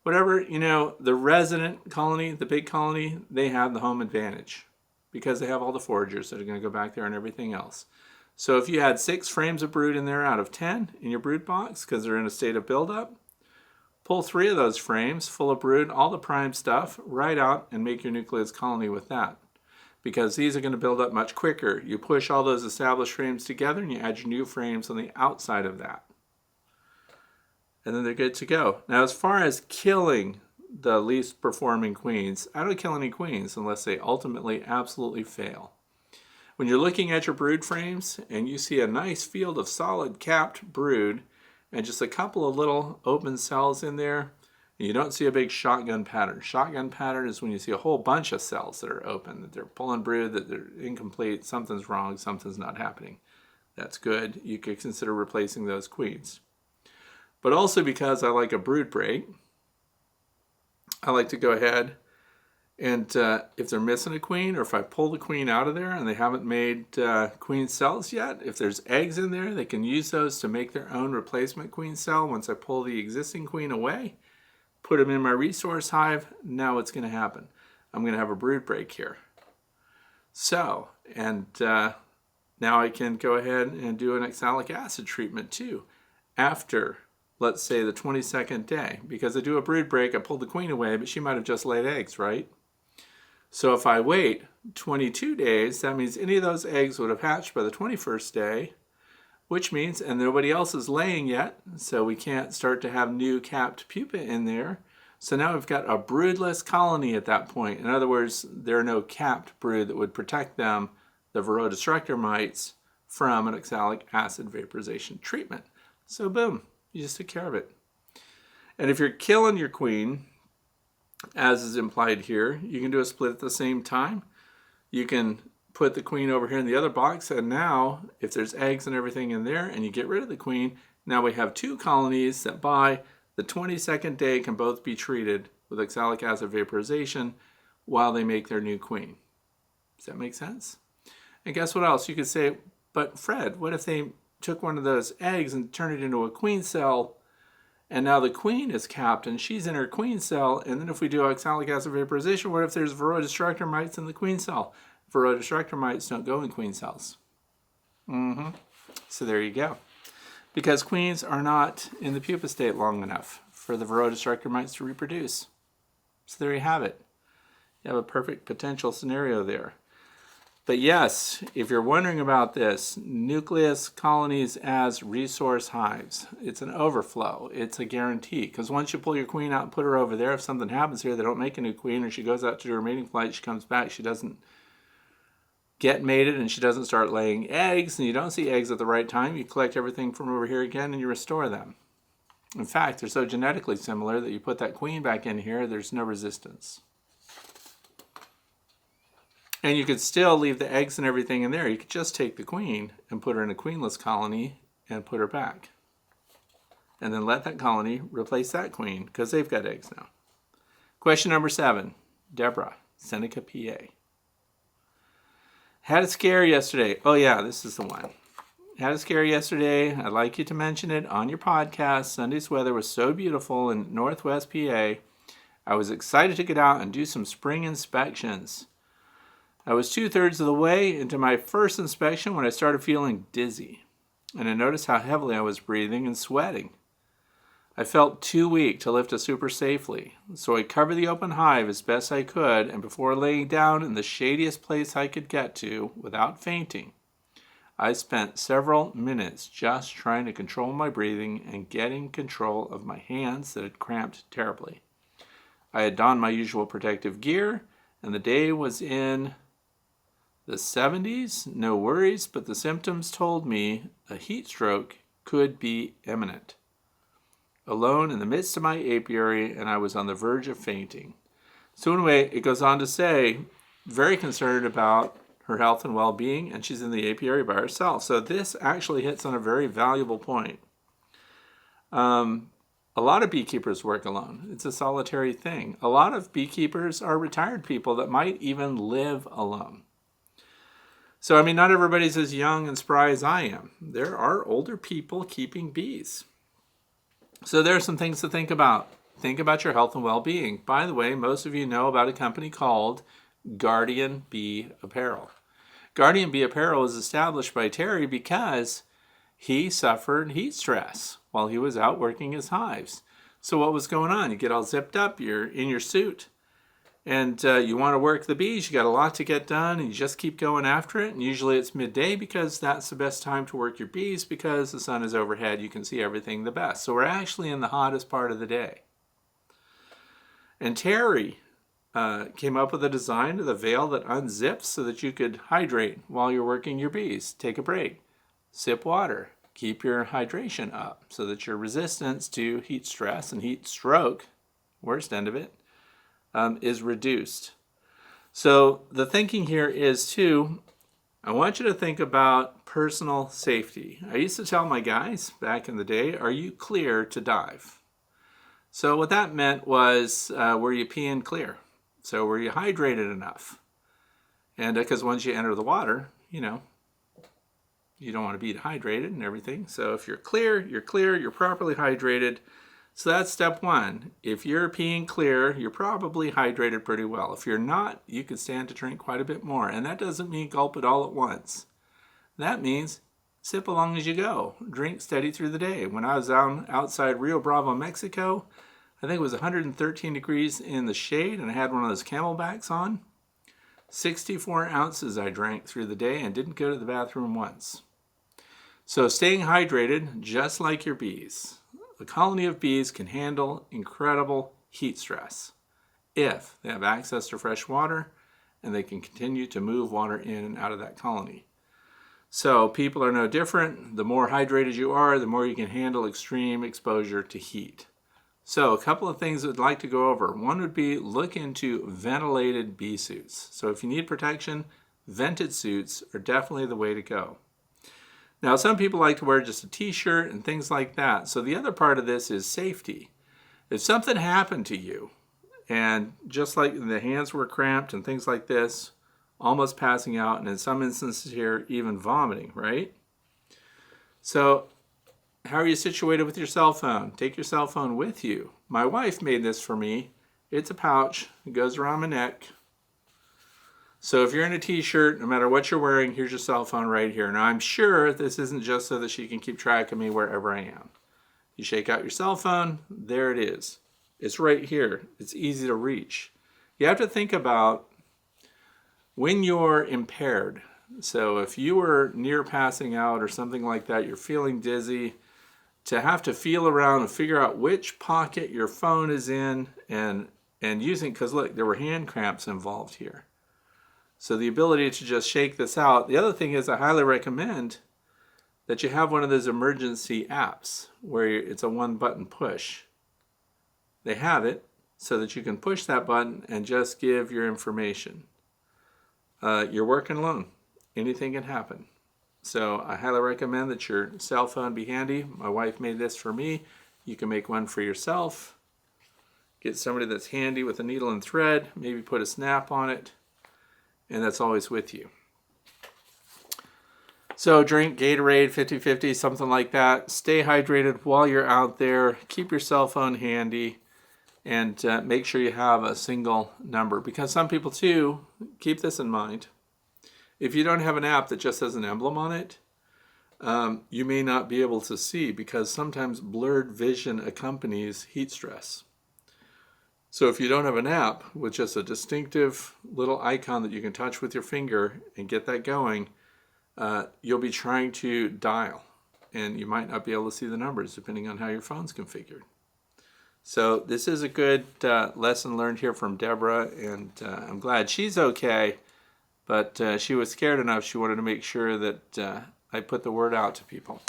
Whatever, the resident colony, the big colony, they have the home advantage because they have all the foragers that are going to go back there and everything else. So if you had 6 frames of brood in there out of 10 in your brood box because they're in a state of buildup, pull 3 of those frames full of brood, all the prime stuff, right out and make your nucleus colony with that. Because these are going to build up much quicker. You push all those established frames together and you add your new frames on the outside of that. And then they're good to go. Now as far as killing the least performing queens, I don't kill any queens unless they ultimately absolutely fail. When you're looking at your brood frames and you see a nice field of solid capped brood and just a couple of little open cells in there, and you don't see a big shotgun pattern. Shotgun pattern is when you see a whole bunch of cells that are open, that they're pulling brood, that they're incomplete, something's wrong, something's not happening. That's good. You could consider replacing those queens. But also because I like a brood break, I like to go ahead and if they're missing a queen, or if I pull the queen out of there and they haven't made queen cells yet, if there's eggs in there, they can use those to make their own replacement queen cell. Once I pull the existing queen away, put them in my resource hive, now what's going to happen? I'm going to have a brood break here. So, and now I can go ahead and do an oxalic acid treatment too after, let's say, the 22nd day. Because I do a brood break, I pull the queen away, but she might have just laid eggs, right? So if I wait 22 days, that means any of those eggs would have hatched by the 21st day, which means, and nobody else is laying yet, so we can't start to have new capped pupa in there. So now we've got a broodless colony at that point. In other words, there are no capped brood that would protect them, the Varroa destructor mites, from an oxalic acid vaporization treatment. So boom, you just took care of it. And if you're killing your queen, as is implied here, you can do a split at the same time. You can put the queen over here in the other box, and now if there's eggs and everything in there and you get rid of the queen, now we have 2 colonies that by the 22nd day can both be treated with oxalic acid vaporization while they make their new queen. Does that make sense? And guess what else? You could say, but Fred, what if they took one of those eggs and turned it into a queen cell, and now the queen is capped and she's in her queen cell, and then if we do oxalic acid vaporization, what if there's Varroa destructor mites in the queen cell? Varroa destructor mites don't go in queen cells. So there you go. Because queens are not in the pupa state long enough for the Varroa destructor mites to reproduce. So there you have it. You have a perfect potential scenario there. But yes, if you're wondering about this, nucleus colonies as resource hives. It's an overflow. It's a guarantee. Because once you pull your queen out and put her over there, if something happens here, they don't make a new queen, or she goes out to do her mating flight, she comes back, she doesn't get mated, and she doesn't start laying eggs, and you don't see eggs at the right time, you collect everything from over here again and you restore them. In fact, they're so genetically similar that you put that queen back in here, there's no resistance. And you could still leave the eggs and everything in there. You could just take the queen and put her in a queenless colony and put her back. And then let that colony replace that queen because they've got eggs now. Question number 7. Deborah, Seneca, PA. Had a scare yesterday. Oh yeah, this is the one. Had a scare yesterday. I'd like you to mention it on your podcast. Sunday's weather was so beautiful in Northwest PA. I was excited to get out and do some spring inspections. I was 2/3 of the way into my first inspection when I started feeling dizzy, and I noticed how heavily I was breathing and sweating. I felt too weak to lift a super safely, so I covered the open hive as best I could, and before laying down in the shadiest place I could get to without fainting, I spent several minutes just trying to control my breathing and getting control of my hands that had cramped terribly. I had donned my usual protective gear, and the day was in the 70s, no worries, but the symptoms told me a heat stroke could be imminent. Alone in the midst of my apiary, and I was on the verge of fainting. So anyway, it goes on to say, very concerned about her health and well-being, and she's in the apiary by herself. So this actually hits on a very valuable point. A lot of beekeepers work alone. It's a solitary thing. A lot of beekeepers are retired people that might even live alone. So, I mean, not everybody's as young and spry as I am. There are older people keeping bees. So there are some things to think about. Think about your health and well-being. By the way, most of you know about a company called Guardian Bee Apparel. Guardian Bee Apparel was established by Terry because he suffered heat stress while he was out working his hives. So what was going on? You get all zipped up, you're in your suit, and you want to work the bees. You got a lot to get done, and you just keep going after it. And usually it's midday because that's the best time to work your bees because the sun is overhead. You can see everything the best. So we're actually in the hottest part of the day. And Terry came up with a design of the veil that unzips so that you could hydrate while you're working your bees. Take a break, sip water, keep your hydration up so that your resistance to heat stress and heat stroke, worst end of it, is reduced. So the thinking here is too, I want you to think about personal safety. I used to tell my guys back in the day, are you clear to dive? So what that meant was, were you peeing clear? So were you hydrated enough? And because once you enter the water, you don't want to be dehydrated and everything. So if you're clear, you're properly hydrated. So that's step one. If you're peeing clear, you're probably hydrated pretty well. If you're not, you could stand to drink quite a bit more. And that doesn't mean gulp it all at once. That means sip along as you go. Drink steady through the day. When I was outside Rio Bravo, Mexico, I think it was 113 degrees in the shade, and I had one of those Camelbacks on. 64 ounces I drank through the day and didn't go to the bathroom once. So staying hydrated, just like your bees. A colony of bees can handle incredible heat stress if they have access to fresh water and they can continue to move water in and out of that colony. So people are no different. The more hydrated you are, the more you can handle extreme exposure to heat. So a couple of things I'd like to go over. One would be look into ventilated bee suits. So if you need protection, vented suits are definitely the way to go. Now, some people like to wear just a t-shirt and things like that. So the other part of this is safety. If something happened to you, and just like the hands were cramped and things like this, almost passing out, and in some instances here, even vomiting, right? So how are you situated with your cell phone? Take your cell phone with you. My wife made this for me. It's a pouch. It goes around my neck. So if you're in a t-shirt, no matter what you're wearing, here's your cell phone right here. Now I'm sure this isn't just so that she can keep track of me wherever I am. You shake out your cell phone, there it is. It's right here. It's easy to reach. You have to think about when you're impaired. So if you were near passing out or something like that, you're feeling dizzy, to have to feel around and figure out which pocket your phone is in and using, because look, there were hand cramps involved here. So the ability to just shake this out. The other thing is I highly recommend that you have one of those emergency apps where it's a one button push. They have it so that you can push that button and just give your information. You're working alone. Anything can happen. So I highly recommend that your cell phone be handy. My wife made this for me. You can make one for yourself. Get somebody that's handy with a needle and thread. Maybe put a snap on it. And that's always with you. So drink Gatorade 50-50, something like that. Stay hydrated while you're out there. Keep your cell phone handy. And make sure you have a single number. Because some people too, keep this in mind. If you don't have an app that just has an emblem on it, you may not be able to see, because sometimes blurred vision accompanies heat stress. So if you don't have an app with just a distinctive little icon that you can touch with your finger and get that going, you'll be trying to dial, and you might not be able to see the numbers depending on how your phone's configured. So this is a good lesson learned here from Deborah, and I'm glad she's okay, but she was scared enough. She wanted to make sure that I put the word out to people.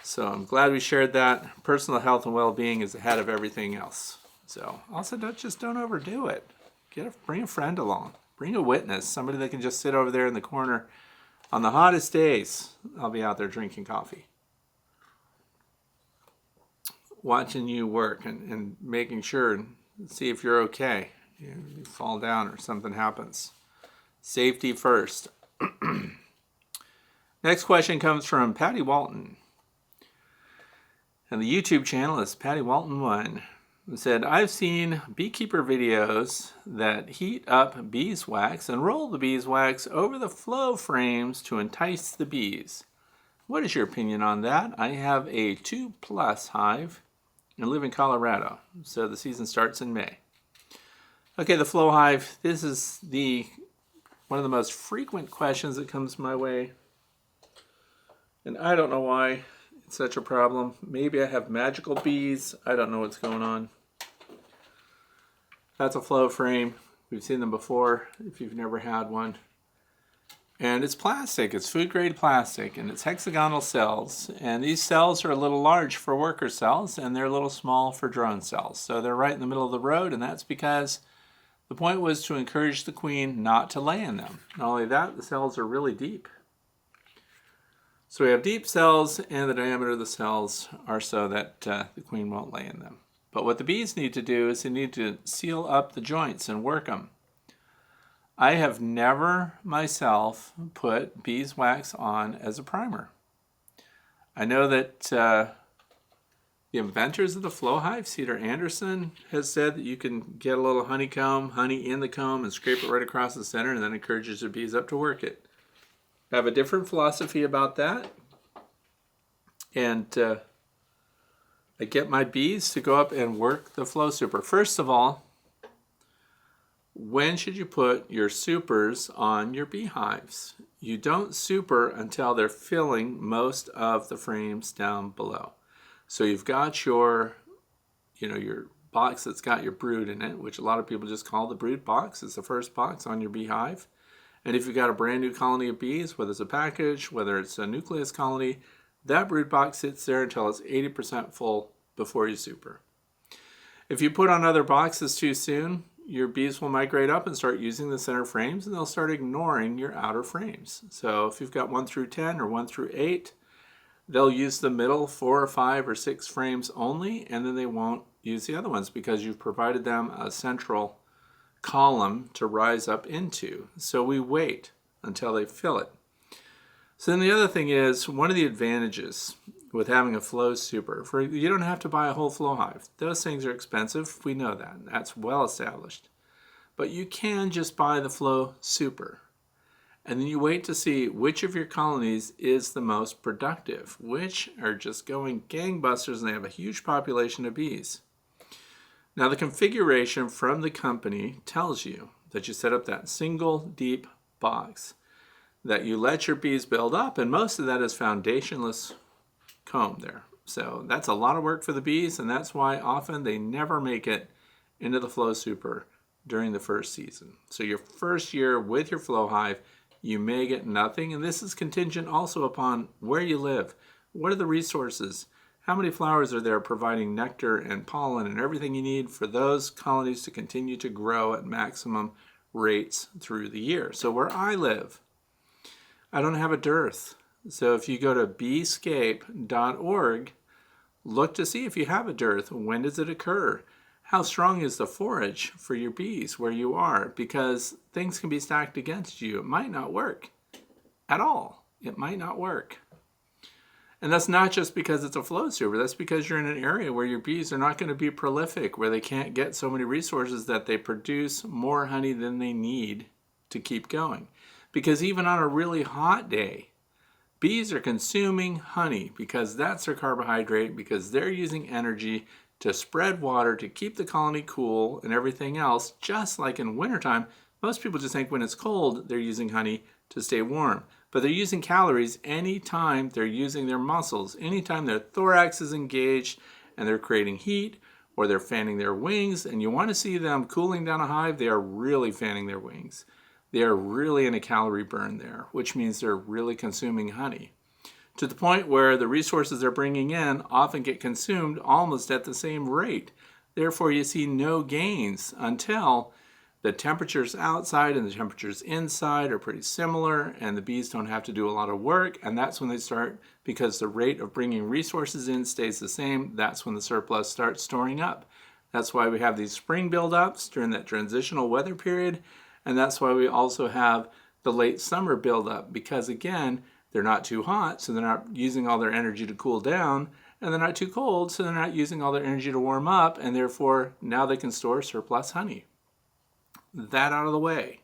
So I'm glad we shared that. Personal health and well-being is ahead of everything else. So also don't overdo it. Bring a friend along. Bring a witness, somebody that can just sit over there in the corner. On the hottest days, I'll be out there drinking coffee, watching you work and making sure and see if you're okay. You fall down or something happens. Safety first. Next question comes from Patty Walton. And the YouTube channel is Patty Walton 1. It said, I've seen beekeeper videos that heat up beeswax and roll the beeswax over the flow frames to entice the bees. What is your opinion on that? I have a 2+ hive and live in Colorado, so the season starts in May. Okay, the flow hive. This is one of the most frequent questions that comes my way, and I don't know why it's such a problem. Maybe I have magical bees. I don't know what's going on. That's a flow frame. We've seen them before if you've never had one. And it's plastic. It's food grade plastic, and it's hexagonal cells. And these cells are a little large for worker cells, and they're a little small for drone cells. So they're right in the middle of the road, and that's because the point was to encourage the queen not to lay in them. Not only that, the cells are really deep. So we have deep cells, and the diameter of the cells are so that the queen won't lay in them. But what the bees need to do is they need to seal up the joints and work them. I have never myself put beeswax on as a primer. I know that the inventors of the flow hive, Cedar Anderson, has said that you can get a little honey in the comb and scrape it right across the center, and then encourages the bees up to work it. I have a different philosophy about that. And I get my bees to go up and work the flow super. First of all, when should you put your supers on your beehives? You don't super until they're filling most of the frames down below. So you've got your box that's got your brood in it, which a lot of people just call the brood box. It's the first box on your beehive. And if you've got a brand new colony of bees, whether it's a package, whether it's a nucleus colony, that brood box sits there until it's 80% full before you super. If you put on other boxes too soon, your bees will migrate up and start using the center frames, and they'll start ignoring your outer frames. So if you've got 1 through 10 or 1 through 8, they'll use the middle 4 or 5 or 6 frames only, and then they won't use the other ones because you've provided them a central column to rise up into. So we wait until they fill it. So then the other thing is, one of the advantages with having a flow super, you don't have to buy a whole flow hive. Those things are expensive. We know that. That's well established. But you can just buy the flow super. And then you wait to see which of your colonies is the most productive, which are just going gangbusters and they have a huge population of bees. Now the configuration from the company tells you that you set up that single deep box, that you let your bees build up, and most of that is foundationless comb there. So that's a lot of work for the bees, and that's why often they never make it into the flow super during the first season. So your first year with your flow hive, you may get nothing, and this is contingent also upon where you live. What are the resources? How many flowers are there providing nectar and pollen and everything you need for those colonies to continue to grow at maximum rates through the year? So where I live, I don't have a dearth. So if you go to beescape.org, look to see if you have a dearth. When does it occur? How strong is the forage for your bees where you are? Because things can be stacked against you. It might not work at all. It might not work. And that's not just because it's a flow super. That's because you're in an area where your bees are not going to be prolific, where they can't get so many resources that they produce more honey than they need to keep going. Because even on a really hot day, bees are consuming honey because that's their carbohydrate, because they're using energy to spread water to keep the colony cool and everything else. Just like in wintertime, most people just think when it's cold, they're using honey to stay warm. But they're using calories anytime they're using their muscles, anytime their thorax is engaged and they're creating heat or they're fanning their wings. And you want to see them cooling down a hive, they are really fanning their wings. They are really in a calorie burn there, which means they're really consuming honey, to the point where the resources they're bringing in often get consumed almost at the same rate. Therefore, you see no gains until the temperatures outside and the temperatures inside are pretty similar, and the bees don't have to do a lot of work, and that's when they start, because the rate of bringing resources in stays the same, that's when the surplus starts storing up. That's why we have these spring buildups during that transitional weather period, and that's why we also have the late summer buildup, because again, they're not too hot, so they're not using all their energy to cool down, and they're not too cold, so they're not using all their energy to warm up, and therefore now they can store surplus honey. That out of the way.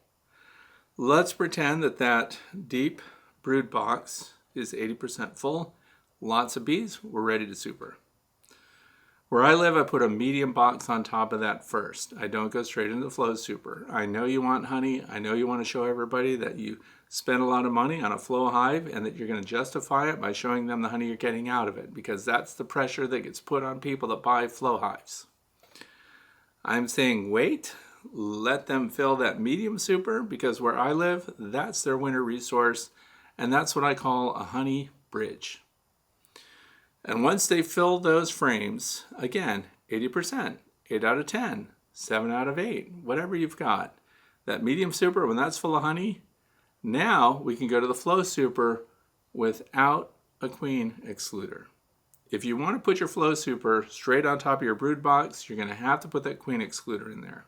Let's pretend that that deep brood box is 80% full. Lots of bees, we're ready to super. Where I live, I put a medium box on top of that first. I don't go straight into the flow super. I know you want honey. I know you want to show everybody that you spend a lot of money on a flow hive and that you're going to justify it by showing them the honey you're getting out of it, because that's the pressure that gets put on people that buy flow hives. I'm saying wait, let them fill that medium super, because where I live, that's their winter resource, and that's what I call a honey bridge. And once they fill those frames, again, 80%, 8 out of 10, 7 out of 8, whatever you've got, that medium super, when that's full of honey, now we can go to the flow super without a queen excluder. If you want to put your flow super straight on top of your brood box, you're going to have to put that queen excluder in there,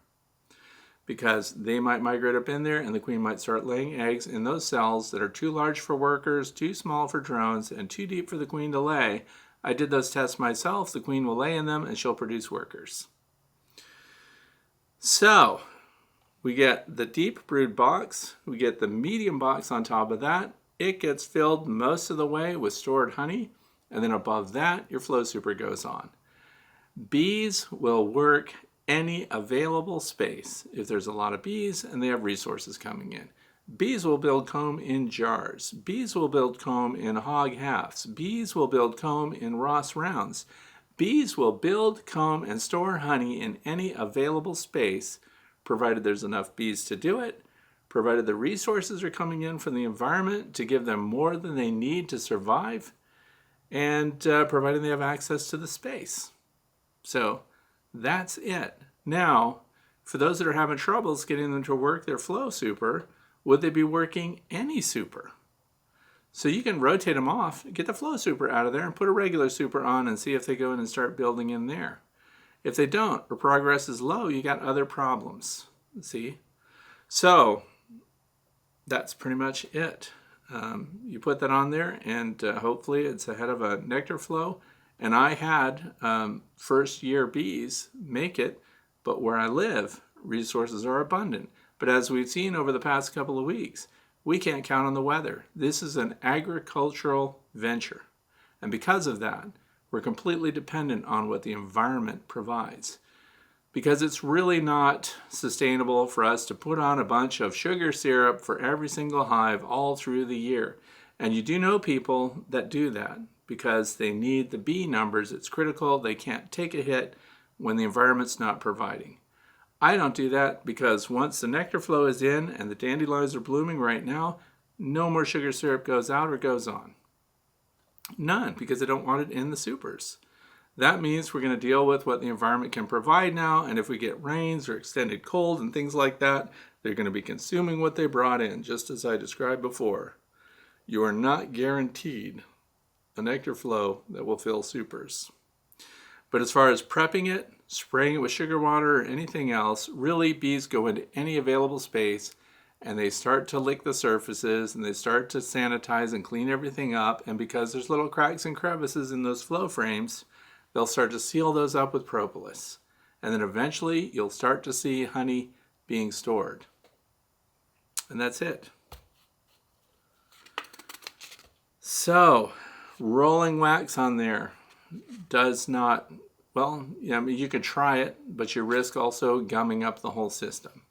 because they might migrate up in there and the queen might start laying eggs in those cells that are too large for workers, too small for drones, and too deep for the queen to lay. I did those tests myself. The queen will lay in them and she'll produce workers. So we get the deep brood box, we get the medium box on top of that. It gets filled most of the way with stored honey, and then above that, your flow super goes on. Bees will work any available space if there's a lot of bees and they have resources coming in. Bees will build comb in jars. Bees will build comb in hog halves. Bees will build comb in Ross rounds. Bees will build comb and store honey in any available space, provided there's enough bees to do it, provided the resources are coming in from the environment to give them more than they need to survive, and provided they have access to the space. So that's it. Now, for those that are having troubles getting them to work their flow super, would they be working any super? So you can rotate them off, get the flow super out of there, and put a regular super on and see if they go in and start building in there. If they don't, or progress is low, you got other problems. See? So that's pretty much it. You put that on there, and hopefully it's ahead of a nectar flow. And I had first year bees make it, but where I live, resources are abundant. But as we've seen over the past couple of weeks, we can't count on the weather. This is an agricultural venture. And because of that, we're completely dependent on what the environment provides. Because it's really not sustainable for us to put on a bunch of sugar syrup for every single hive all through the year. And you do know people that do that because they need the bee numbers. It's critical. They can't take a hit when the environment's not providing. I don't do that because once the nectar flow is in and the dandelions are blooming right now, no more sugar syrup goes out or goes on. None, because I don't want it in the supers. That means we're going to deal with what the environment can provide now, and if we get rains or extended cold and things like that, they're going to be consuming what they brought in, just as I described before. You are not guaranteed a nectar flow that will fill supers. But as far as prepping it, spraying it with sugar water or anything else, really bees go into any available space and they start to lick the surfaces and they start to sanitize and clean everything up. And because there's little cracks and crevices in those flow frames, they'll start to seal those up with propolis. And then eventually you'll start to see honey being stored. And that's it. So, rolling wax on there does not, well, I mean, you could try it, but you risk also gumming up the whole system.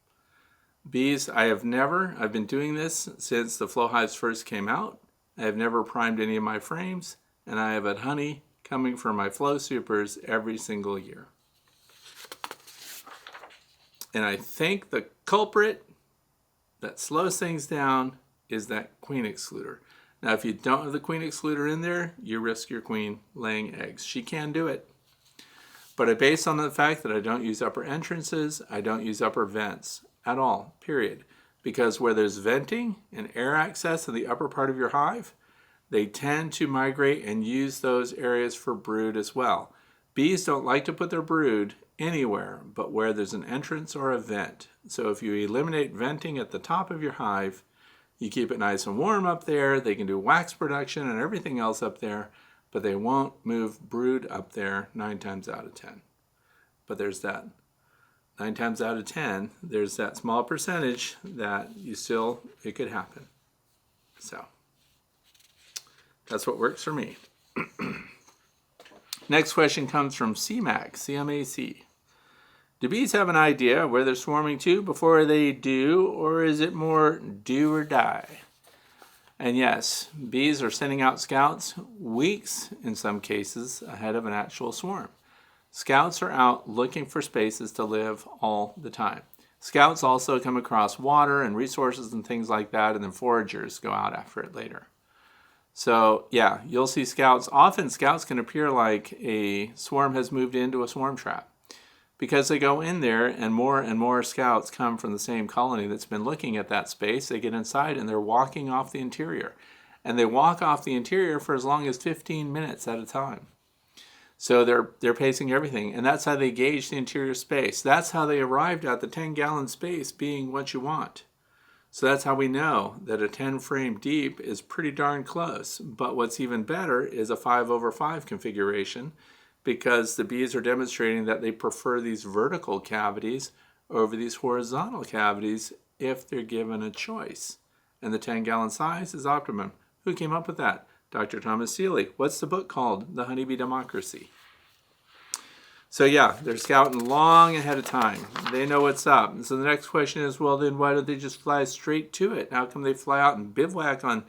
Bees, I've been doing this since the flow hives first came out. I have never primed any of my frames, and I have had honey coming from my flow supers every single year. And I think the culprit that slows things down is that queen excluder. Now, if you don't have the queen excluder in there, you risk your queen laying eggs. She can do it. But I base on the fact that I don't use upper entrances, I don't use upper vents at all, period. Because where there's venting and air access in the upper part of your hive, they tend to migrate and use those areas for brood as well. Bees don't like to put their brood anywhere but where there's an entrance or a vent. So if you eliminate venting at the top of your hive, you keep it nice and warm up there. They can do wax production and everything else up there, but they won't move brood up there 9 times out of 10. But there's that 9 times out of 10, there's that small percentage that it could happen. So that's what works for me. Next question comes from CMAC, C-M-A-C. Do bees have an idea where they're swarming to before they do, or is it more do or die? And yes, bees are sending out scouts weeks, in some cases, ahead of an actual swarm. Scouts are out looking for spaces to live all the time. Scouts also come across water and resources and things like that, and then foragers go out after it later. So yeah, you'll see scouts. Often scouts can appear like a swarm has moved into a swarm trap, because they go in there and more scouts come from the same colony that's been looking at that space. They get inside and they're walking off the interior. And they walk off the interior for as long as 15 minutes at a time. So they're pacing everything. And that's how they gauge the interior space. That's how they arrived at the 10-gallon space being what you want. So that's how we know that a 10 frame deep is pretty darn close. But what's even better is a 5/5 configuration, because the bees are demonstrating that they prefer these vertical cavities over these horizontal cavities if they're given a choice. And the 10-gallon size is optimum. Who came up with that? Dr. Thomas Seeley. What's the book called? The Honeybee Democracy. So yeah, they're scouting long ahead of time. They know what's up. And so the next question is, well, then why don't they just fly straight to it? How come they fly out and bivouac on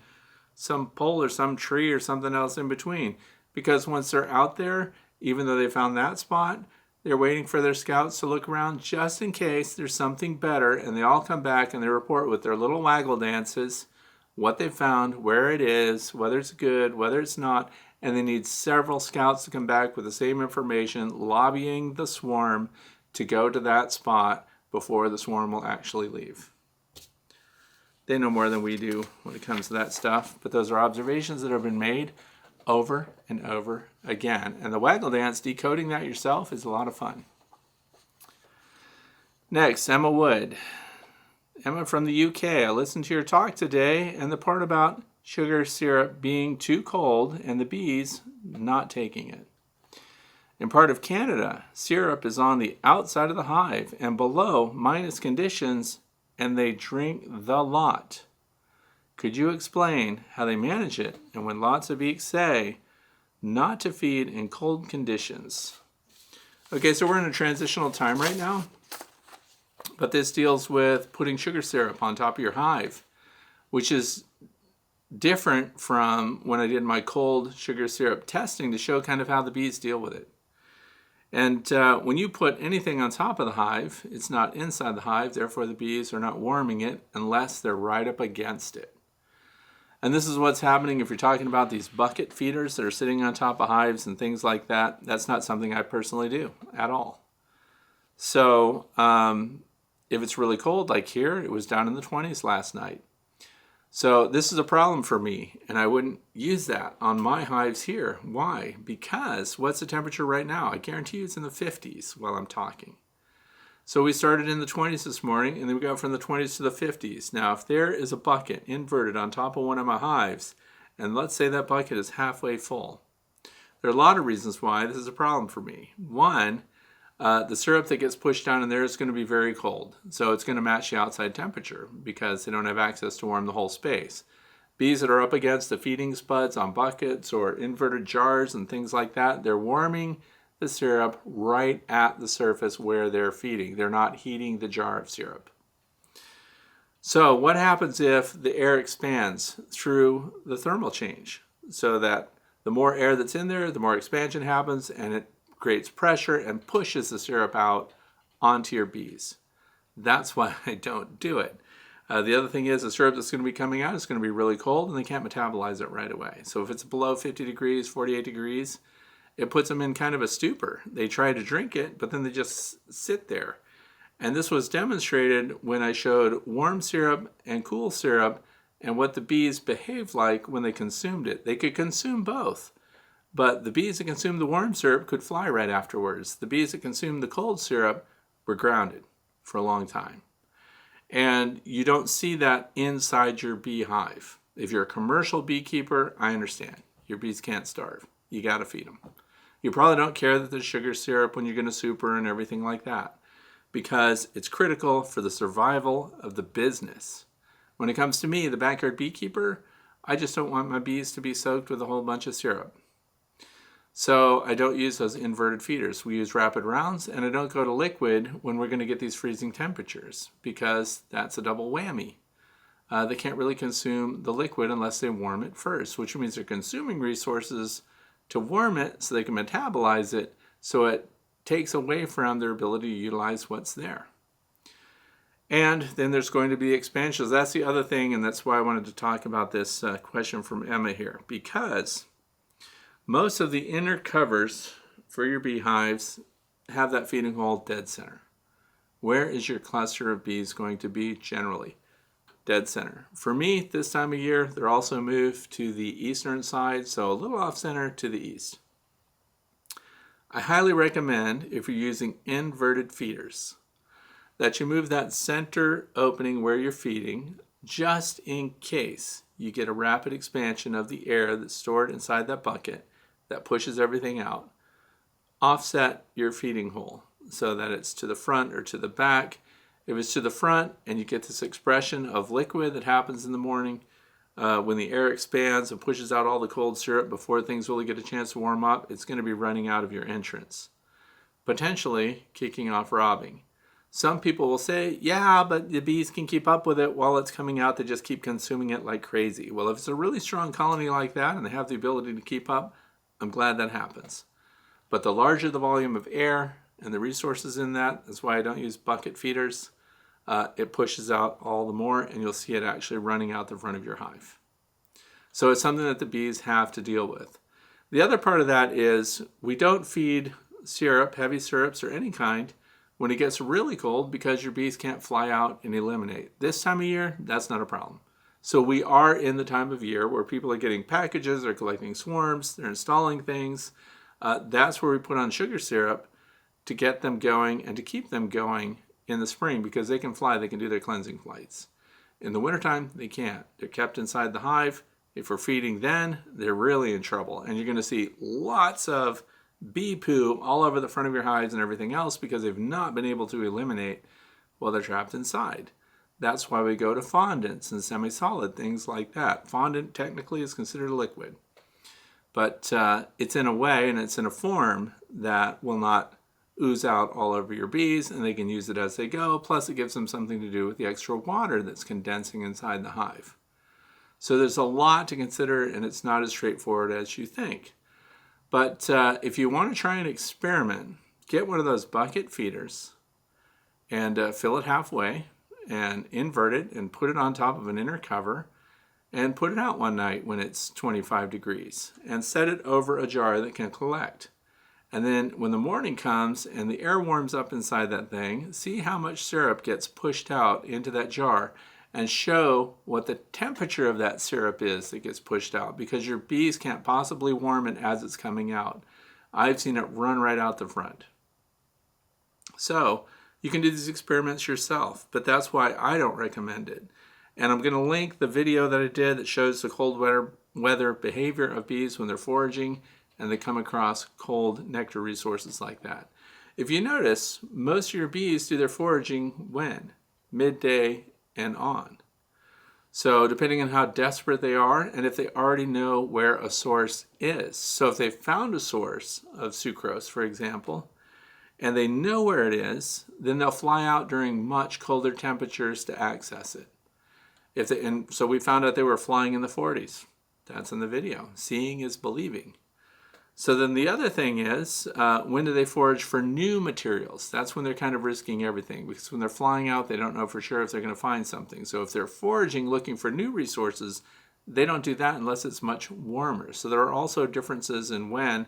some pole or some tree or something else in between? Because once they're out there, even though they found that spot, they're waiting for their scouts to look around just in case there's something better, and they all come back and they report with their little waggle dances what they found, where it is, whether it's good, whether it's not, and they need several scouts to come back with the same information, lobbying the swarm to go to that spot before the swarm will actually leave. They know more than we do when it comes to that stuff, but those are observations that have been made over and over again. And the waggle dance, decoding that yourself, is a lot of fun. Next, Emma Wood. Emma from the UK, I listened to your talk today and the part about sugar syrup being too cold and the bees not taking it. In part of Canada, syrup is on the outside of the hive and below minus conditions, and they drink the lot. Could you explain how they manage it and when lots of bees say not to feed in cold conditions? Okay, so we're in a transitional time right now, but this deals with putting sugar syrup on top of your hive, which is different from when I did my cold sugar syrup testing to show kind of how the bees deal with it. And when you put anything on top of the hive, it's not inside the hive, therefore the bees are not warming it unless they're right up against it. And this is what's happening if you're talking about these bucket feeders that are sitting on top of hives and things like that. That's not something I personally do at all. So if it's really cold, like here, it was down in the 20s last night. So this is a problem for me, and I wouldn't use that on my hives here. Why? Because what's the temperature right now? I guarantee you it's in the 50s while I'm talking. So we started in the 20s this morning, and then we got from the 20s to the 50s. Now, if there is a bucket inverted on top of one of my hives, and let's say that bucket is halfway full, there are a lot of reasons why this is a problem for me. One, the syrup that gets pushed down in there is going to be very cold. So it's going to match the outside temperature because they don't have access to warm the whole space. Bees that are up against the feeding spuds on buckets or inverted jars and things like that, they're warming the syrup right at the surface where they're feeding. They're not heating the jar of syrup. So what happens if the air expands through the thermal change? So that the more air that's in there, the more expansion happens, and it creates pressure and pushes the syrup out onto your bees. That's why I don't do it. The other thing is the syrup that's going to be coming out is going to be really cold and they can't metabolize it right away. So if it's below 50 degrees, 48 degrees, it puts them in kind of a stupor. They try to drink it, but then they just sit there. And this was demonstrated when I showed warm syrup and cool syrup and what the bees behaved like when they consumed it. They could consume both. But the bees that consumed the warm syrup could fly right afterwards. The bees that consumed the cold syrup were grounded for a long time. And you don't see that inside your beehive. If you're a commercial beekeeper, I understand. Your bees can't starve. You got to feed them. You probably don't care that there's sugar syrup when you're going to super and everything like that, because it's critical for the survival of the business. When it comes to me, the backyard beekeeper, I just don't want my bees to be soaked with a whole bunch of syrup. So I don't use those inverted feeders. We use rapid rounds, and I don't go to liquid when we're going to get these freezing temperatures because that's a double whammy. They can't really consume the liquid unless they warm it first, which means they're consuming resources to warm it so they can metabolize it, so it takes away from their ability to utilize what's there. And then there's going to be expansions. That's the other thing, and that's why I wanted to talk about this question from Emma here, because most of the inner covers for your beehives have that feeding hole dead center. Where is your cluster of bees going to be generally? Dead center. For me, this time of year, they're also moved to the eastern side, so a little off center to the east. I highly recommend, if you're using inverted feeders, that you move that center opening where you're feeding, just in case you get a rapid expansion of the air that's stored inside that bucket that pushes everything out. Offset your feeding hole so that it's to the front or to the back. If it's to the front and you get this expression of liquid that happens in the morning when the air expands and pushes out all the cold syrup before things really get a chance to warm up, it's going to be running out of your entrance, potentially kicking off robbing. Some people will say, yeah, but the bees can keep up with it while it's coming out. They just keep consuming it like crazy. Well, if it's a really strong colony like that and they have the ability to keep up, I'm glad that happens. But the larger the volume of air and the resources in that, that's why I don't use bucket feeders. It pushes out all the more, and you'll see it actually running out the front of your hive. So it's something that the bees have to deal with. The other part of that is we don't feed syrup, heavy syrups or any kind, when it gets really cold because your bees can't fly out and eliminate. This time of year, that's not a problem. So we are in the time of year where people are getting packages, they're collecting swarms, they're installing things. That's where we put on sugar syrup to get them going and to keep them going in the spring, because they can fly, they can do their cleansing flights. In the wintertime, they can't. They're kept inside the hive. If we're feeding then, they're really in trouble. And you're going to see lots of bee poo all over the front of your hives and everything else because they've not been able to eliminate while they're trapped inside. That's why we go to fondants and semi-solid, things like that. Fondant technically is considered a liquid, but it's in a way and it's in a form that will not ooze out all over your bees, and they can use it as they go. Plus it gives them something to do with the extra water that's condensing inside the hive. So there's a lot to consider, and it's not as straightforward as you think. But if you want to try an experiment, get one of those bucket feeders and fill it halfway and invert it and put it on top of an inner cover and put it out one night when it's 25 degrees and set it over a jar that can collect. And then when the morning comes and the air warms up inside that thing, see how much syrup gets pushed out into that jar and show what the temperature of that syrup is that gets pushed out, because your bees can't possibly warm it as it's coming out. I've seen it run right out the front. So you can do these experiments yourself, but that's why I don't recommend it. And I'm going to link the video that I did that shows the cold weather behavior of bees when they're foraging and they come across cold nectar resources like that. If you notice, most of your bees do their foraging when? Midday and on. So depending on how desperate they are and if they already know where a source is. So if they found a source of sucrose, for example, and they know where it is, then they'll fly out during much colder temperatures to access it. And so we found out they were flying in the 40s. That's in the video. Seeing is believing. So then the other thing is, when do they forage for new materials? That's when they're kind of risking everything, because when they're flying out, they don't know for sure if they're going to find something. So if they're foraging looking for new resources, they don't do that unless it's much warmer. So there are also differences in when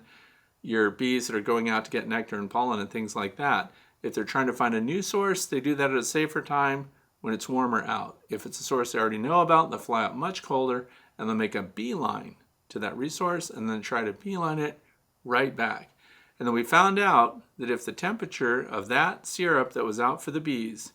your bees that are going out to get nectar and pollen and things like that, if they're trying to find a new source, they do that at a safer time when it's warmer out. If it's a source they already know about, they'll fly out much colder and they'll make a beeline to that resource and then try to beeline it right back. And then we found out that if the temperature of that syrup that was out for the bees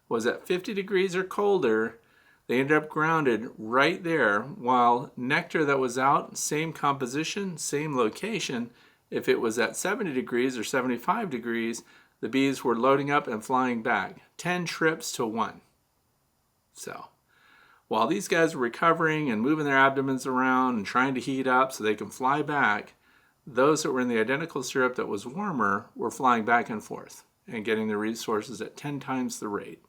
was at 50 degrees or colder, they ended up grounded right there, while nectar that was out, same composition, same location, if it was at 70 degrees or 75 degrees, the bees were loading up and flying back, 10 trips to 1. So while these guys were recovering and moving their abdomens around and trying to heat up so they can fly back, those that were in the identical syrup that was warmer were flying back and forth and getting the resources at 10 times the rate.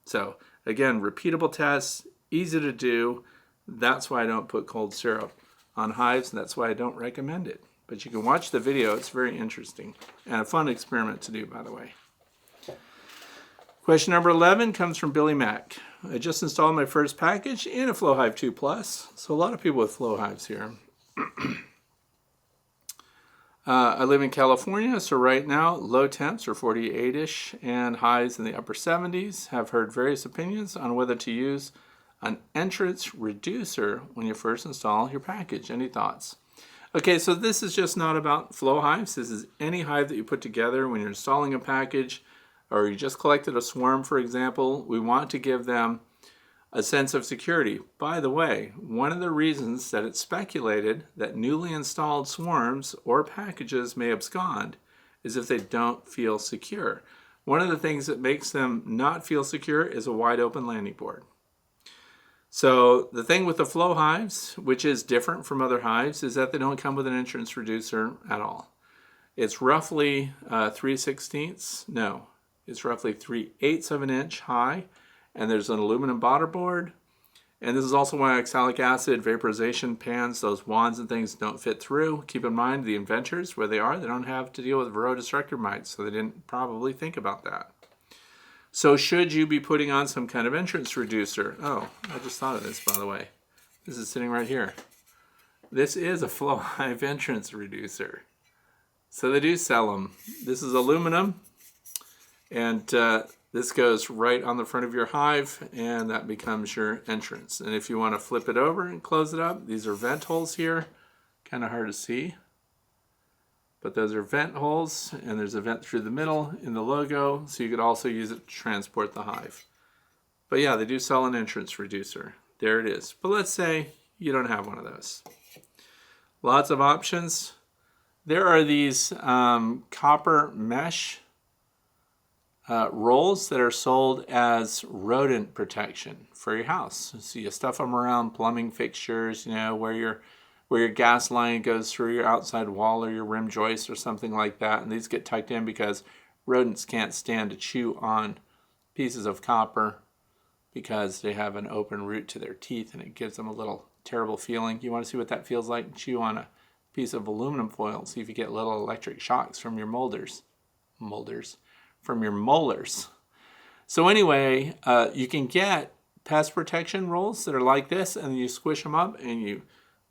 So again, repeatable tests, easy to do. That's why I don't put cold syrup on hives, and that's why I don't recommend it. But you can watch the video. It's very interesting and a fun experiment to do, by the way. Question number 11 comes from Billy Mack. I just installed my first package in a FlowHive 2 Plus. So a lot of people with flow hives here. I live in California, so right now low temps are 48-ish and highs in the upper 70s. Have heard various opinions on whether to use an entrance reducer when you first install your package. Any thoughts? Okay, so this is just not about flow hives. This is any hive that you put together when you're installing a package, or you just collected a swarm, for example. We want to give them a sense of security. By the way, one of the reasons that it's speculated that newly installed swarms or packages may abscond is if they don't feel secure. One of the things that makes them not feel secure is a wide open landing board. So the thing with the flow hives, which is different from other hives, is that they don't come with an entrance reducer at all. It's roughly 3/16, it's roughly 3/8 of an inch high, and there's an aluminum bottom board. And this is also why oxalic acid, vaporization pans, those wands and things don't fit through. Keep in mind, the inventors, where they are, they don't have to deal with varroa destructor mites, so they didn't probably think about that. So should you be putting on some kind of entrance reducer? Oh, I just thought of this, by the way. This is sitting right here. This is a flow hive entrance reducer. So they do sell them. This is aluminum, And this goes right on the front of your hive, and that becomes your entrance. And if you want to flip it over and close it up, these are vent holes here. Kind of hard to see, but those are vent holes, and there's a vent through the middle in the logo, so you could also use it to transport the hive. But yeah, they do sell an entrance reducer. There it is. But let's say you don't have one of those. Lots of options. There are these copper mesh rolls that are sold as rodent protection for your house. So you stuff them around plumbing fixtures, where your gas line goes through your outside wall or your rim joist or something like that. And these get tucked in because rodents can't stand to chew on pieces of copper because they have an open root to their teeth and it gives them a little terrible feeling. You want to see what that feels like? Chew on a piece of aluminum foil. See if you get little electric shocks from your from your molars. So anyway, you can get pest protection rolls that are like this, and you squish them up and you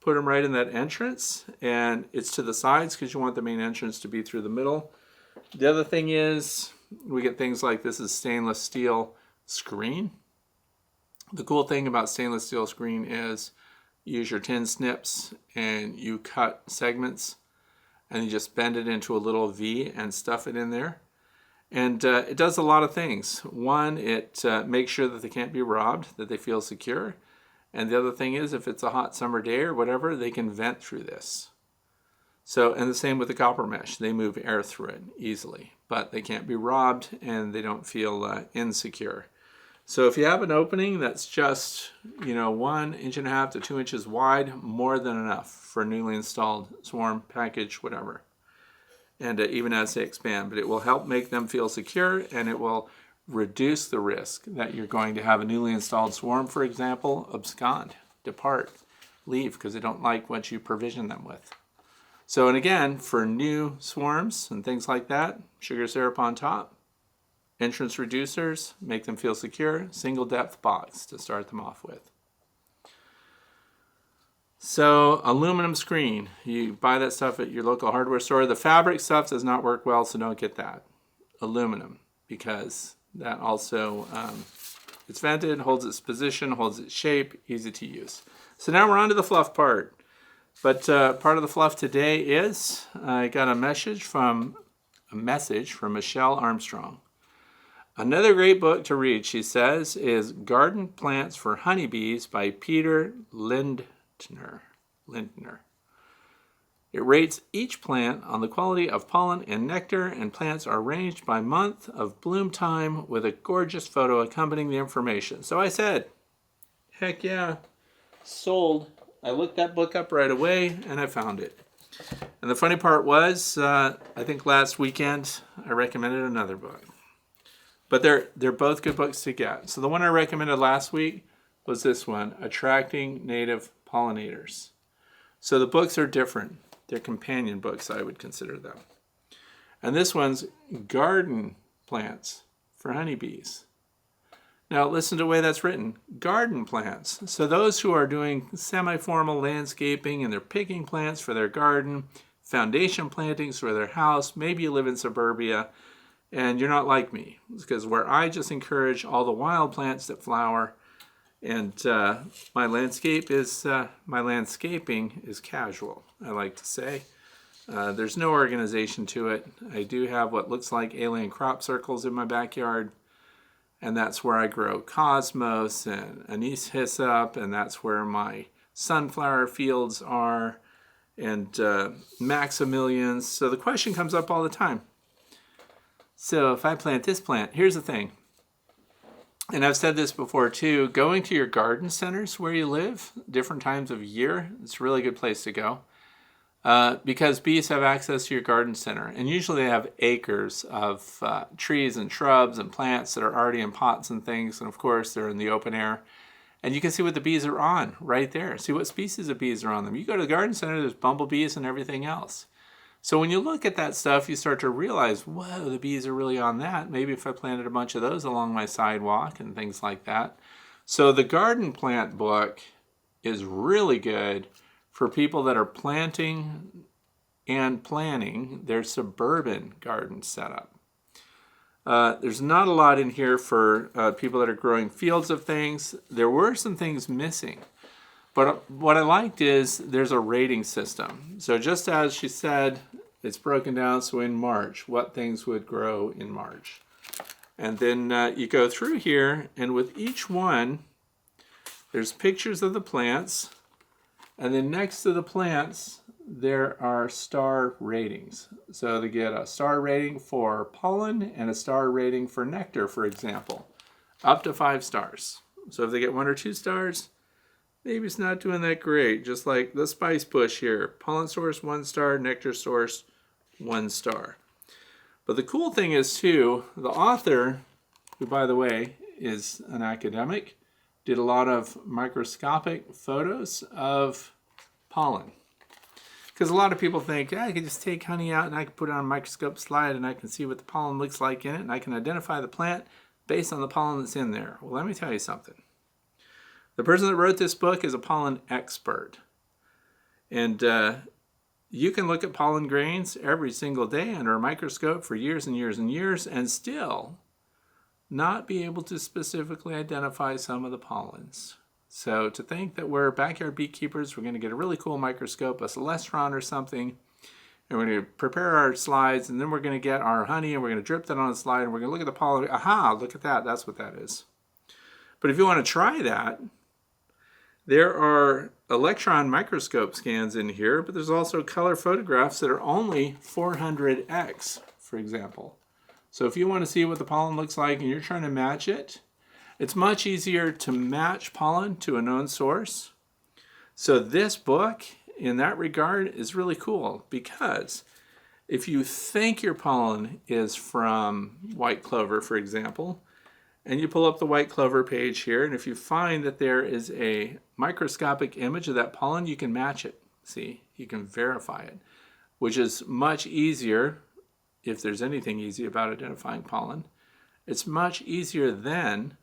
put them right in that entrance, and it's to the sides because you want the main entrance to be through the middle. The other thing is we get things like this is stainless steel screen. The cool thing about stainless steel screen is you use your tin snips and you cut segments and you just bend it into a little V and stuff it in there. And it does a lot of things. One, it makes sure that they can't be robbed, that they feel secure. And the other thing is, if it's a hot summer day or whatever, they can vent through this. So, and the same with the copper mesh. They move air through it easily, but they can't be robbed and they don't feel insecure. So if you have an opening that's just, 1.5 inches to 2 inches wide, more than enough for a newly installed swarm, package, whatever. And even as they expand, but it will help make them feel secure, and it will reduce the risk that you're going to have a newly installed swarm, for example, abscond, depart, leave because they don't like what you provision them with. So, and again, for new swarms and things like that, sugar syrup on top, entrance reducers, make them feel secure, single depth box to start them off with. So aluminum screen, you buy that stuff at your local hardware store. The fabric stuff does not work well, so don't get that. Aluminum, because that also, it's vented, holds its position, holds its shape, easy to use. So now we're on to the fluff part. But part of the fluff today is, I got a message from Michelle Armstrong. Another great book to read, she says, is Garden Plants for Honeybees by Peter Lindner. It rates each plant on the quality of pollen and nectar, and plants are arranged by month of bloom time with a gorgeous photo accompanying the information. So I said, heck yeah, sold. I looked that book up right away and I found it. And the funny part was, I think last weekend I recommended another book. But they're both good books to get. So the one I recommended last week was this one, Attracting Native Pollinators. So the books are different. They're companion books, I would consider them. And this one's Garden Plants for Honeybees. Now listen to the way that's written. Garden plants. So those who are doing semi-formal landscaping and they're picking plants for their garden, foundation plantings for their house, maybe you live in suburbia and you're not like me. Because where I just encourage all the wild plants that flower, and my landscaping is casual, I like to say. There's no organization to it. I do have what looks like alien crop circles in my backyard, and that's where I grow cosmos and anise hyssop, and that's where my sunflower fields are, and maximilians. So the question comes up all the time. So if I plant this plant, here's the thing. And I've said this before too, going to your garden centers where you live, different times of year, it's a really good place to go. Because bees have access to your garden center. And usually they have acres of trees and shrubs and plants that are already in pots and things. And of course, they're in the open air. And you can see what the bees are on right there. See what species of bees are on them. You go to the garden center, there's bumblebees and everything else. So when you look at that stuff, you start to realize, whoa, the bees are really on that. Maybe if I planted a bunch of those along my sidewalk and things like that. So the garden plant book is really good for people that are planting and planning their suburban garden setup. There's not a lot in here for people that are growing fields of things. There were some things missing. But what I liked is there's a rating system. So just as she said, it's broken down, so in March, what things would grow in March. And then you go through here, and with each one, there's pictures of the plants. And then next to the plants, there are star ratings. So they get a star rating for pollen and a star rating for nectar, for example, up to 5 stars. So if they get 1 or 2 stars, maybe it's not doing that great. Just like the spice bush here, pollen source 1 star, nectar source 1 star. But the cool thing is too, the author, who by the way is an academic, did a lot of microscopic photos of pollen. Because a lot of people think, I can just take honey out and I can put it on a microscope slide and I can see what the pollen looks like in it and I can identify the plant based on the pollen that's in there. Well, let me tell you something. The person that wrote this book is a pollen expert. And you can look at pollen grains every single day under a microscope for years and years and years and still not be able to specifically identify some of the pollens. So to think that we're backyard beekeepers, we're going to get a really cool microscope, a celestron or something, and we're going to prepare our slides, and then we're going to get our honey, and we're going to drip that on a slide, and we're going to look at the pollen. Aha, look at that. That's what that is. But if you want to try that, there are electron microscope scans in here, but there's also color photographs that are only 400x, for example. So if you want to see what the pollen looks like and you're trying to match it, it's much easier to match pollen to a known source. So this book, in that regard, is really cool because if you think your pollen is from white clover, for example, and you pull up the white clover page here, and if you find that there is a microscopic image of that pollen, you can match it. See, you can verify it, which is much easier, if there's anything easy about identifying pollen. It's much easier than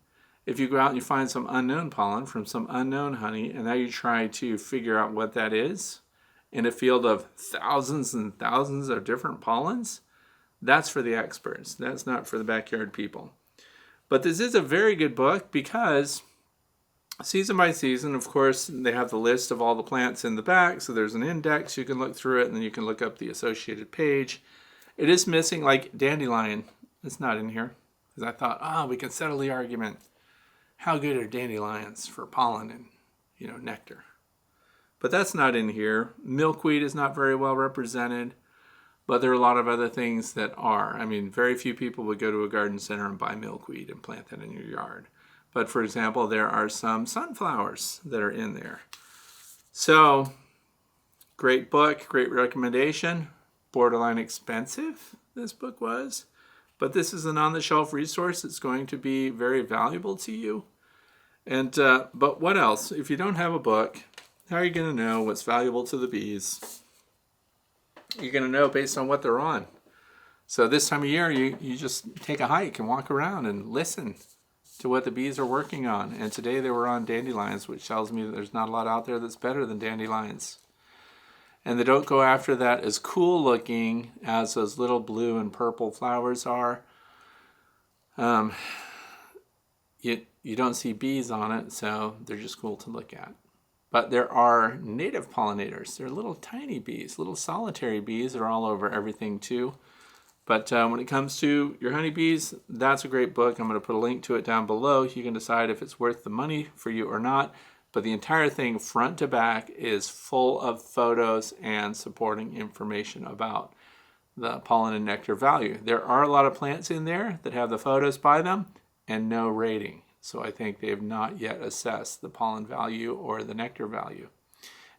if you go out and you find some unknown pollen from some unknown honey, and now you try to figure out what that is in a field of thousands and thousands of different pollens. That's for the experts. That's not for the backyard people. But this is a very good book because season by season, of course, they have the list of all the plants in the back. So there's an index. You can look through it and then you can look up the associated page. It is missing, like dandelion. It's not in here because I thought, we can settle the argument. How good are dandelions for pollen and, nectar? But that's not in here. Milkweed is not very well represented. But there are a lot of other things that are. I mean, very few people would go to a garden center and buy milkweed and plant that in your yard. But for example, there are some sunflowers that are in there. So, great book, great recommendation. Borderline expensive, this book was. But this is an on-the-shelf resource that's going to be very valuable to you. And but what else? If you don't have a book, how are you going to know what's valuable to the bees? You're going to know based on what they're on. So this time of year, you just take a hike and walk around and listen to what the bees are working on. And today they were on dandelions, which tells me that there's not a lot out there that's better than dandelions. And they don't go after that as cool looking as those little blue and purple flowers are. You don't see bees on it, so they're just cool to look at. But there are native pollinators. They're little tiny bees, little solitary bees that are all over everything too. But when it comes to your honeybees, that's a great book. I'm going to put a link to it down below. You can decide if it's worth the money for you or not. But the entire thing, front to back, is full of photos and supporting information about the pollen and nectar value. There are a lot of plants in there that have the photos by them and no rating. So I think they have not yet assessed the pollen value or the nectar value.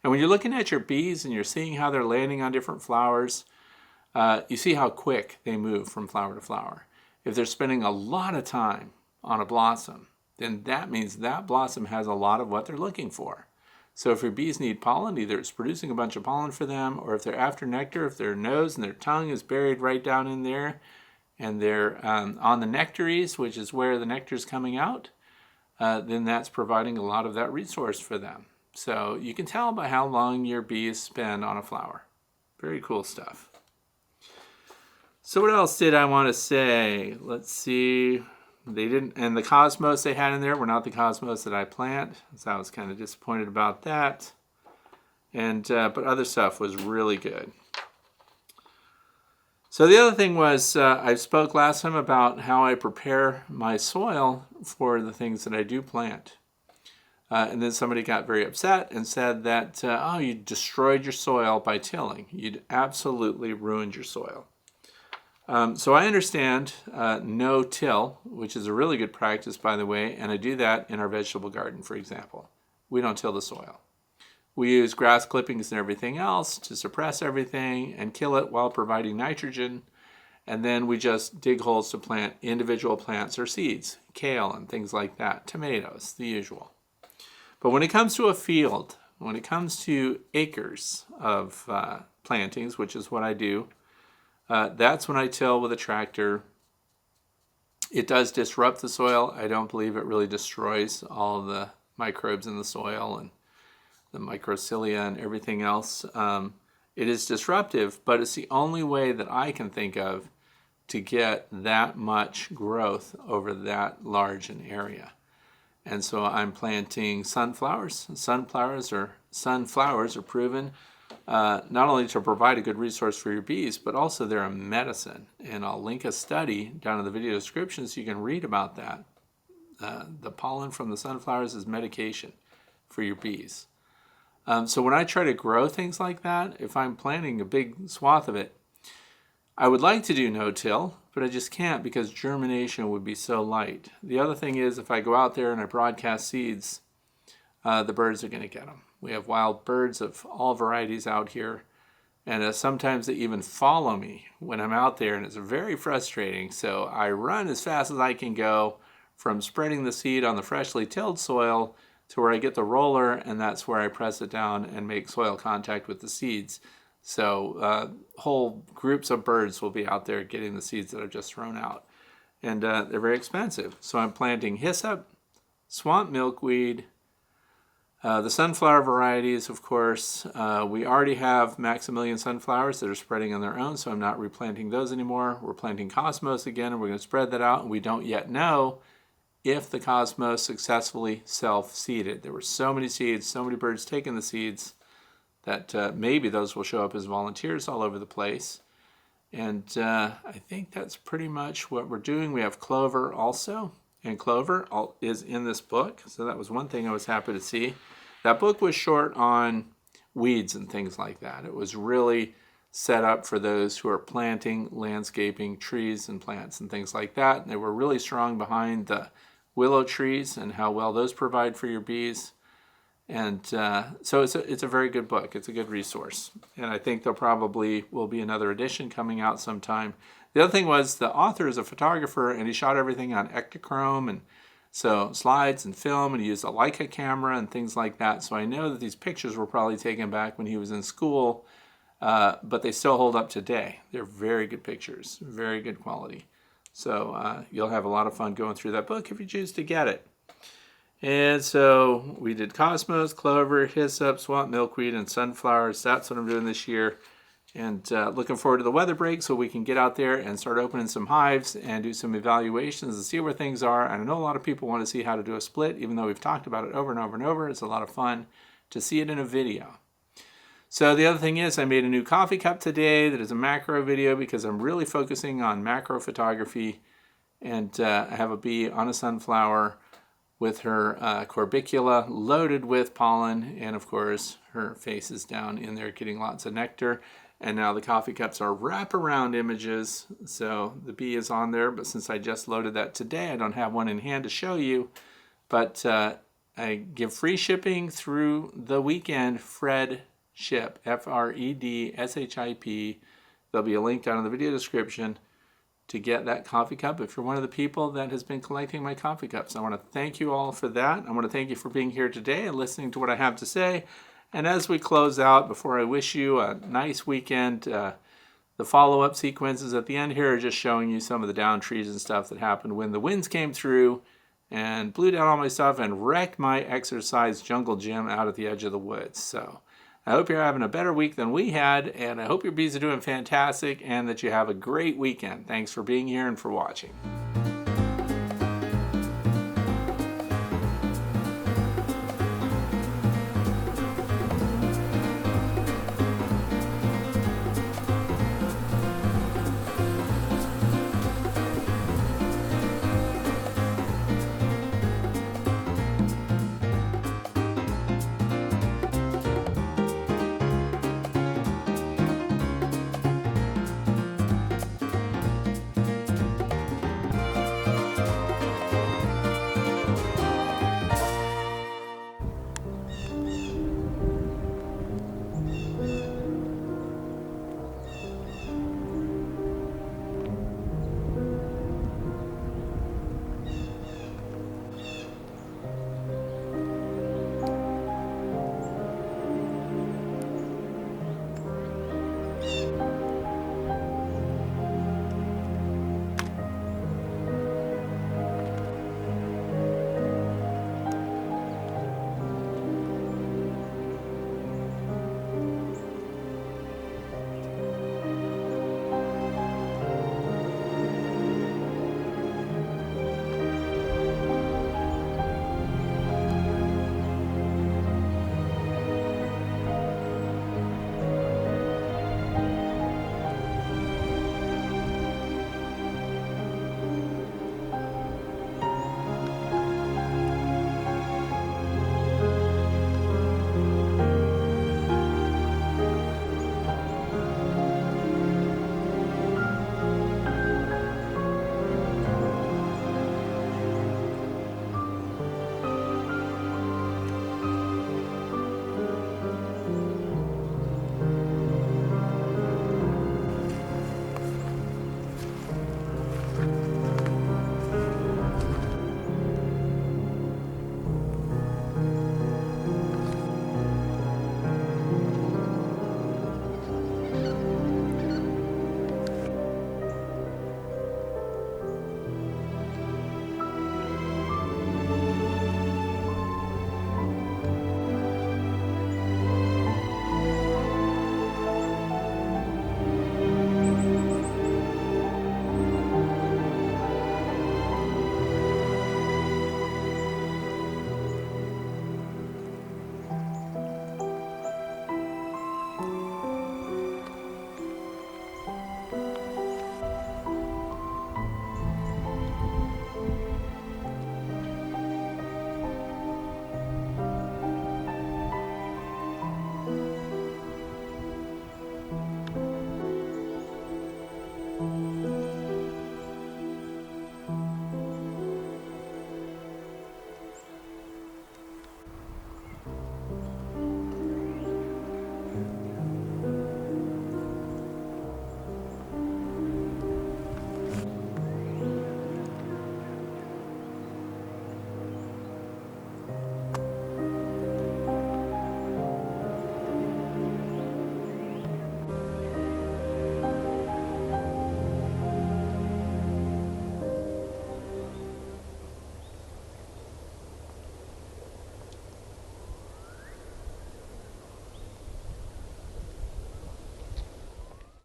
And when you're looking at your bees and you're seeing how they're landing on different flowers, you see how quick they move from flower to flower. If they're spending a lot of time on a blossom, then that means that blossom has a lot of what they're looking for. So if your bees need pollen, either it's producing a bunch of pollen for them, or if they're after nectar, if their nose and their tongue is buried right down in there, and they're on the nectaries, which is where the nectar is coming out, then that's providing a lot of that resource for them. So you can tell by how long your bees spend on a flower. Very cool stuff. So what else did I want to say? Let's see. They didn't, and the cosmos they had in there were not the cosmos that I plant, so I was kind of disappointed about that. And but other stuff was really good. So the other thing was, I spoke last time about how I prepare my soil for the things that I do plant. And then somebody got very upset and said that, oh, you destroyed your soil by tilling. You'd absolutely ruined your soil. So I understand no-till, which is a really good practice, by the way, and I do that in our vegetable garden, for example. We don't till the soil. We use grass clippings and everything else to suppress everything and kill it while providing nitrogen. And then we just dig holes to plant individual plants or seeds, kale and things like that, tomatoes, the usual. But when it comes to a field, when it comes to acres of plantings, which is what I do, that's when I till with a tractor. It does disrupt the soil. I don't believe it really destroys all of the microbes in the soil and the microcilia and everything else. It is disruptive, but it's the only way that I can think of to get that much growth over that large an area. And so I'm planting sunflowers. Sunflowers are proven not only to provide a good resource for your bees, but also they're a medicine. And I'll link a study down in the video description so you can read about that. The pollen from the sunflowers is medication for your bees. So when I try to grow things like that, if I'm planting a big swath of it, I would like to do no-till, but I just can't because germination would be so light. The other thing is if I go out there and I broadcast seeds, the birds are going to get them. We have wild birds of all varieties out here, and sometimes they even follow me when I'm out there, and it's very frustrating. So I run as fast as I can go from spreading the seed on the freshly tilled soil to where I get the roller, and that's where I press it down and make soil contact with the seeds. So whole groups of birds will be out there getting the seeds that I've just thrown out. And they're very expensive. So I'm planting hyssop, swamp milkweed, the sunflower varieties, of course. We already have Maximilian sunflowers that are spreading on their own, so I'm not replanting those anymore. We're planting cosmos again, and we're going to spread that out. And we don't yet know if the cosmos successfully self-seeded. There were so many seeds, so many birds taking the seeds, that maybe those will show up as volunteers all over the place. And I think that's pretty much what we're doing. We have clover also, and clover is in this book. So that was one thing I was happy to see. That book was short on weeds and things like that. It was really set up for those who are planting, landscaping, trees and plants and things like that. And they were really strong behind the willow trees and how well those provide for your bees. And so it's a very good book. It's a good resource. And I think there probably will be another edition coming out sometime. The other thing was the author is a photographer, and he shot everything on Ektachrome, and so slides and film, and he used a Leica camera and things like that. So I know that these pictures were probably taken back when he was in school, but they still hold up today. They're very good pictures, very good quality. So you'll have a lot of fun going through that book if you choose to get it. And so we did cosmos, clover, hyssop, swamp milkweed, and sunflowers. That's what I'm doing this year. And looking forward to the weather break so we can get out there and start opening some hives and do some evaluations and see where things are. And I know a lot of people want to see how to do a split, even though we've talked about it over and over and over. It's a lot of fun to see it in a video. So the other thing is I made a new coffee cup today that is a macro video because I'm really focusing on macro photography. And I have a bee on a sunflower with her corbicula loaded with pollen, and of course her face is down in there getting lots of nectar. And now the coffee cups are wraparound images, so the bee is on there, but since I just loaded that today, I don't have one in hand to show you. But I give free shipping through the weekend. Fred Ship, FREDSHIP. There'll be a link down in the video description to get that coffee cup if you're one of the people that has been collecting my coffee cups. I want to thank you all for that. I want to thank you for being here today and listening to what I have to say. And as we close out, before I wish you a nice weekend, the follow-up sequences at the end here are just showing you some of the down trees and stuff that happened when the winds came through and blew down all my stuff and wrecked my exercise jungle gym out at the edge of the woods. So I hope you're having a better week than we had, and I hope your bees are doing fantastic and that you have a great weekend. Thanks for being here and for watching.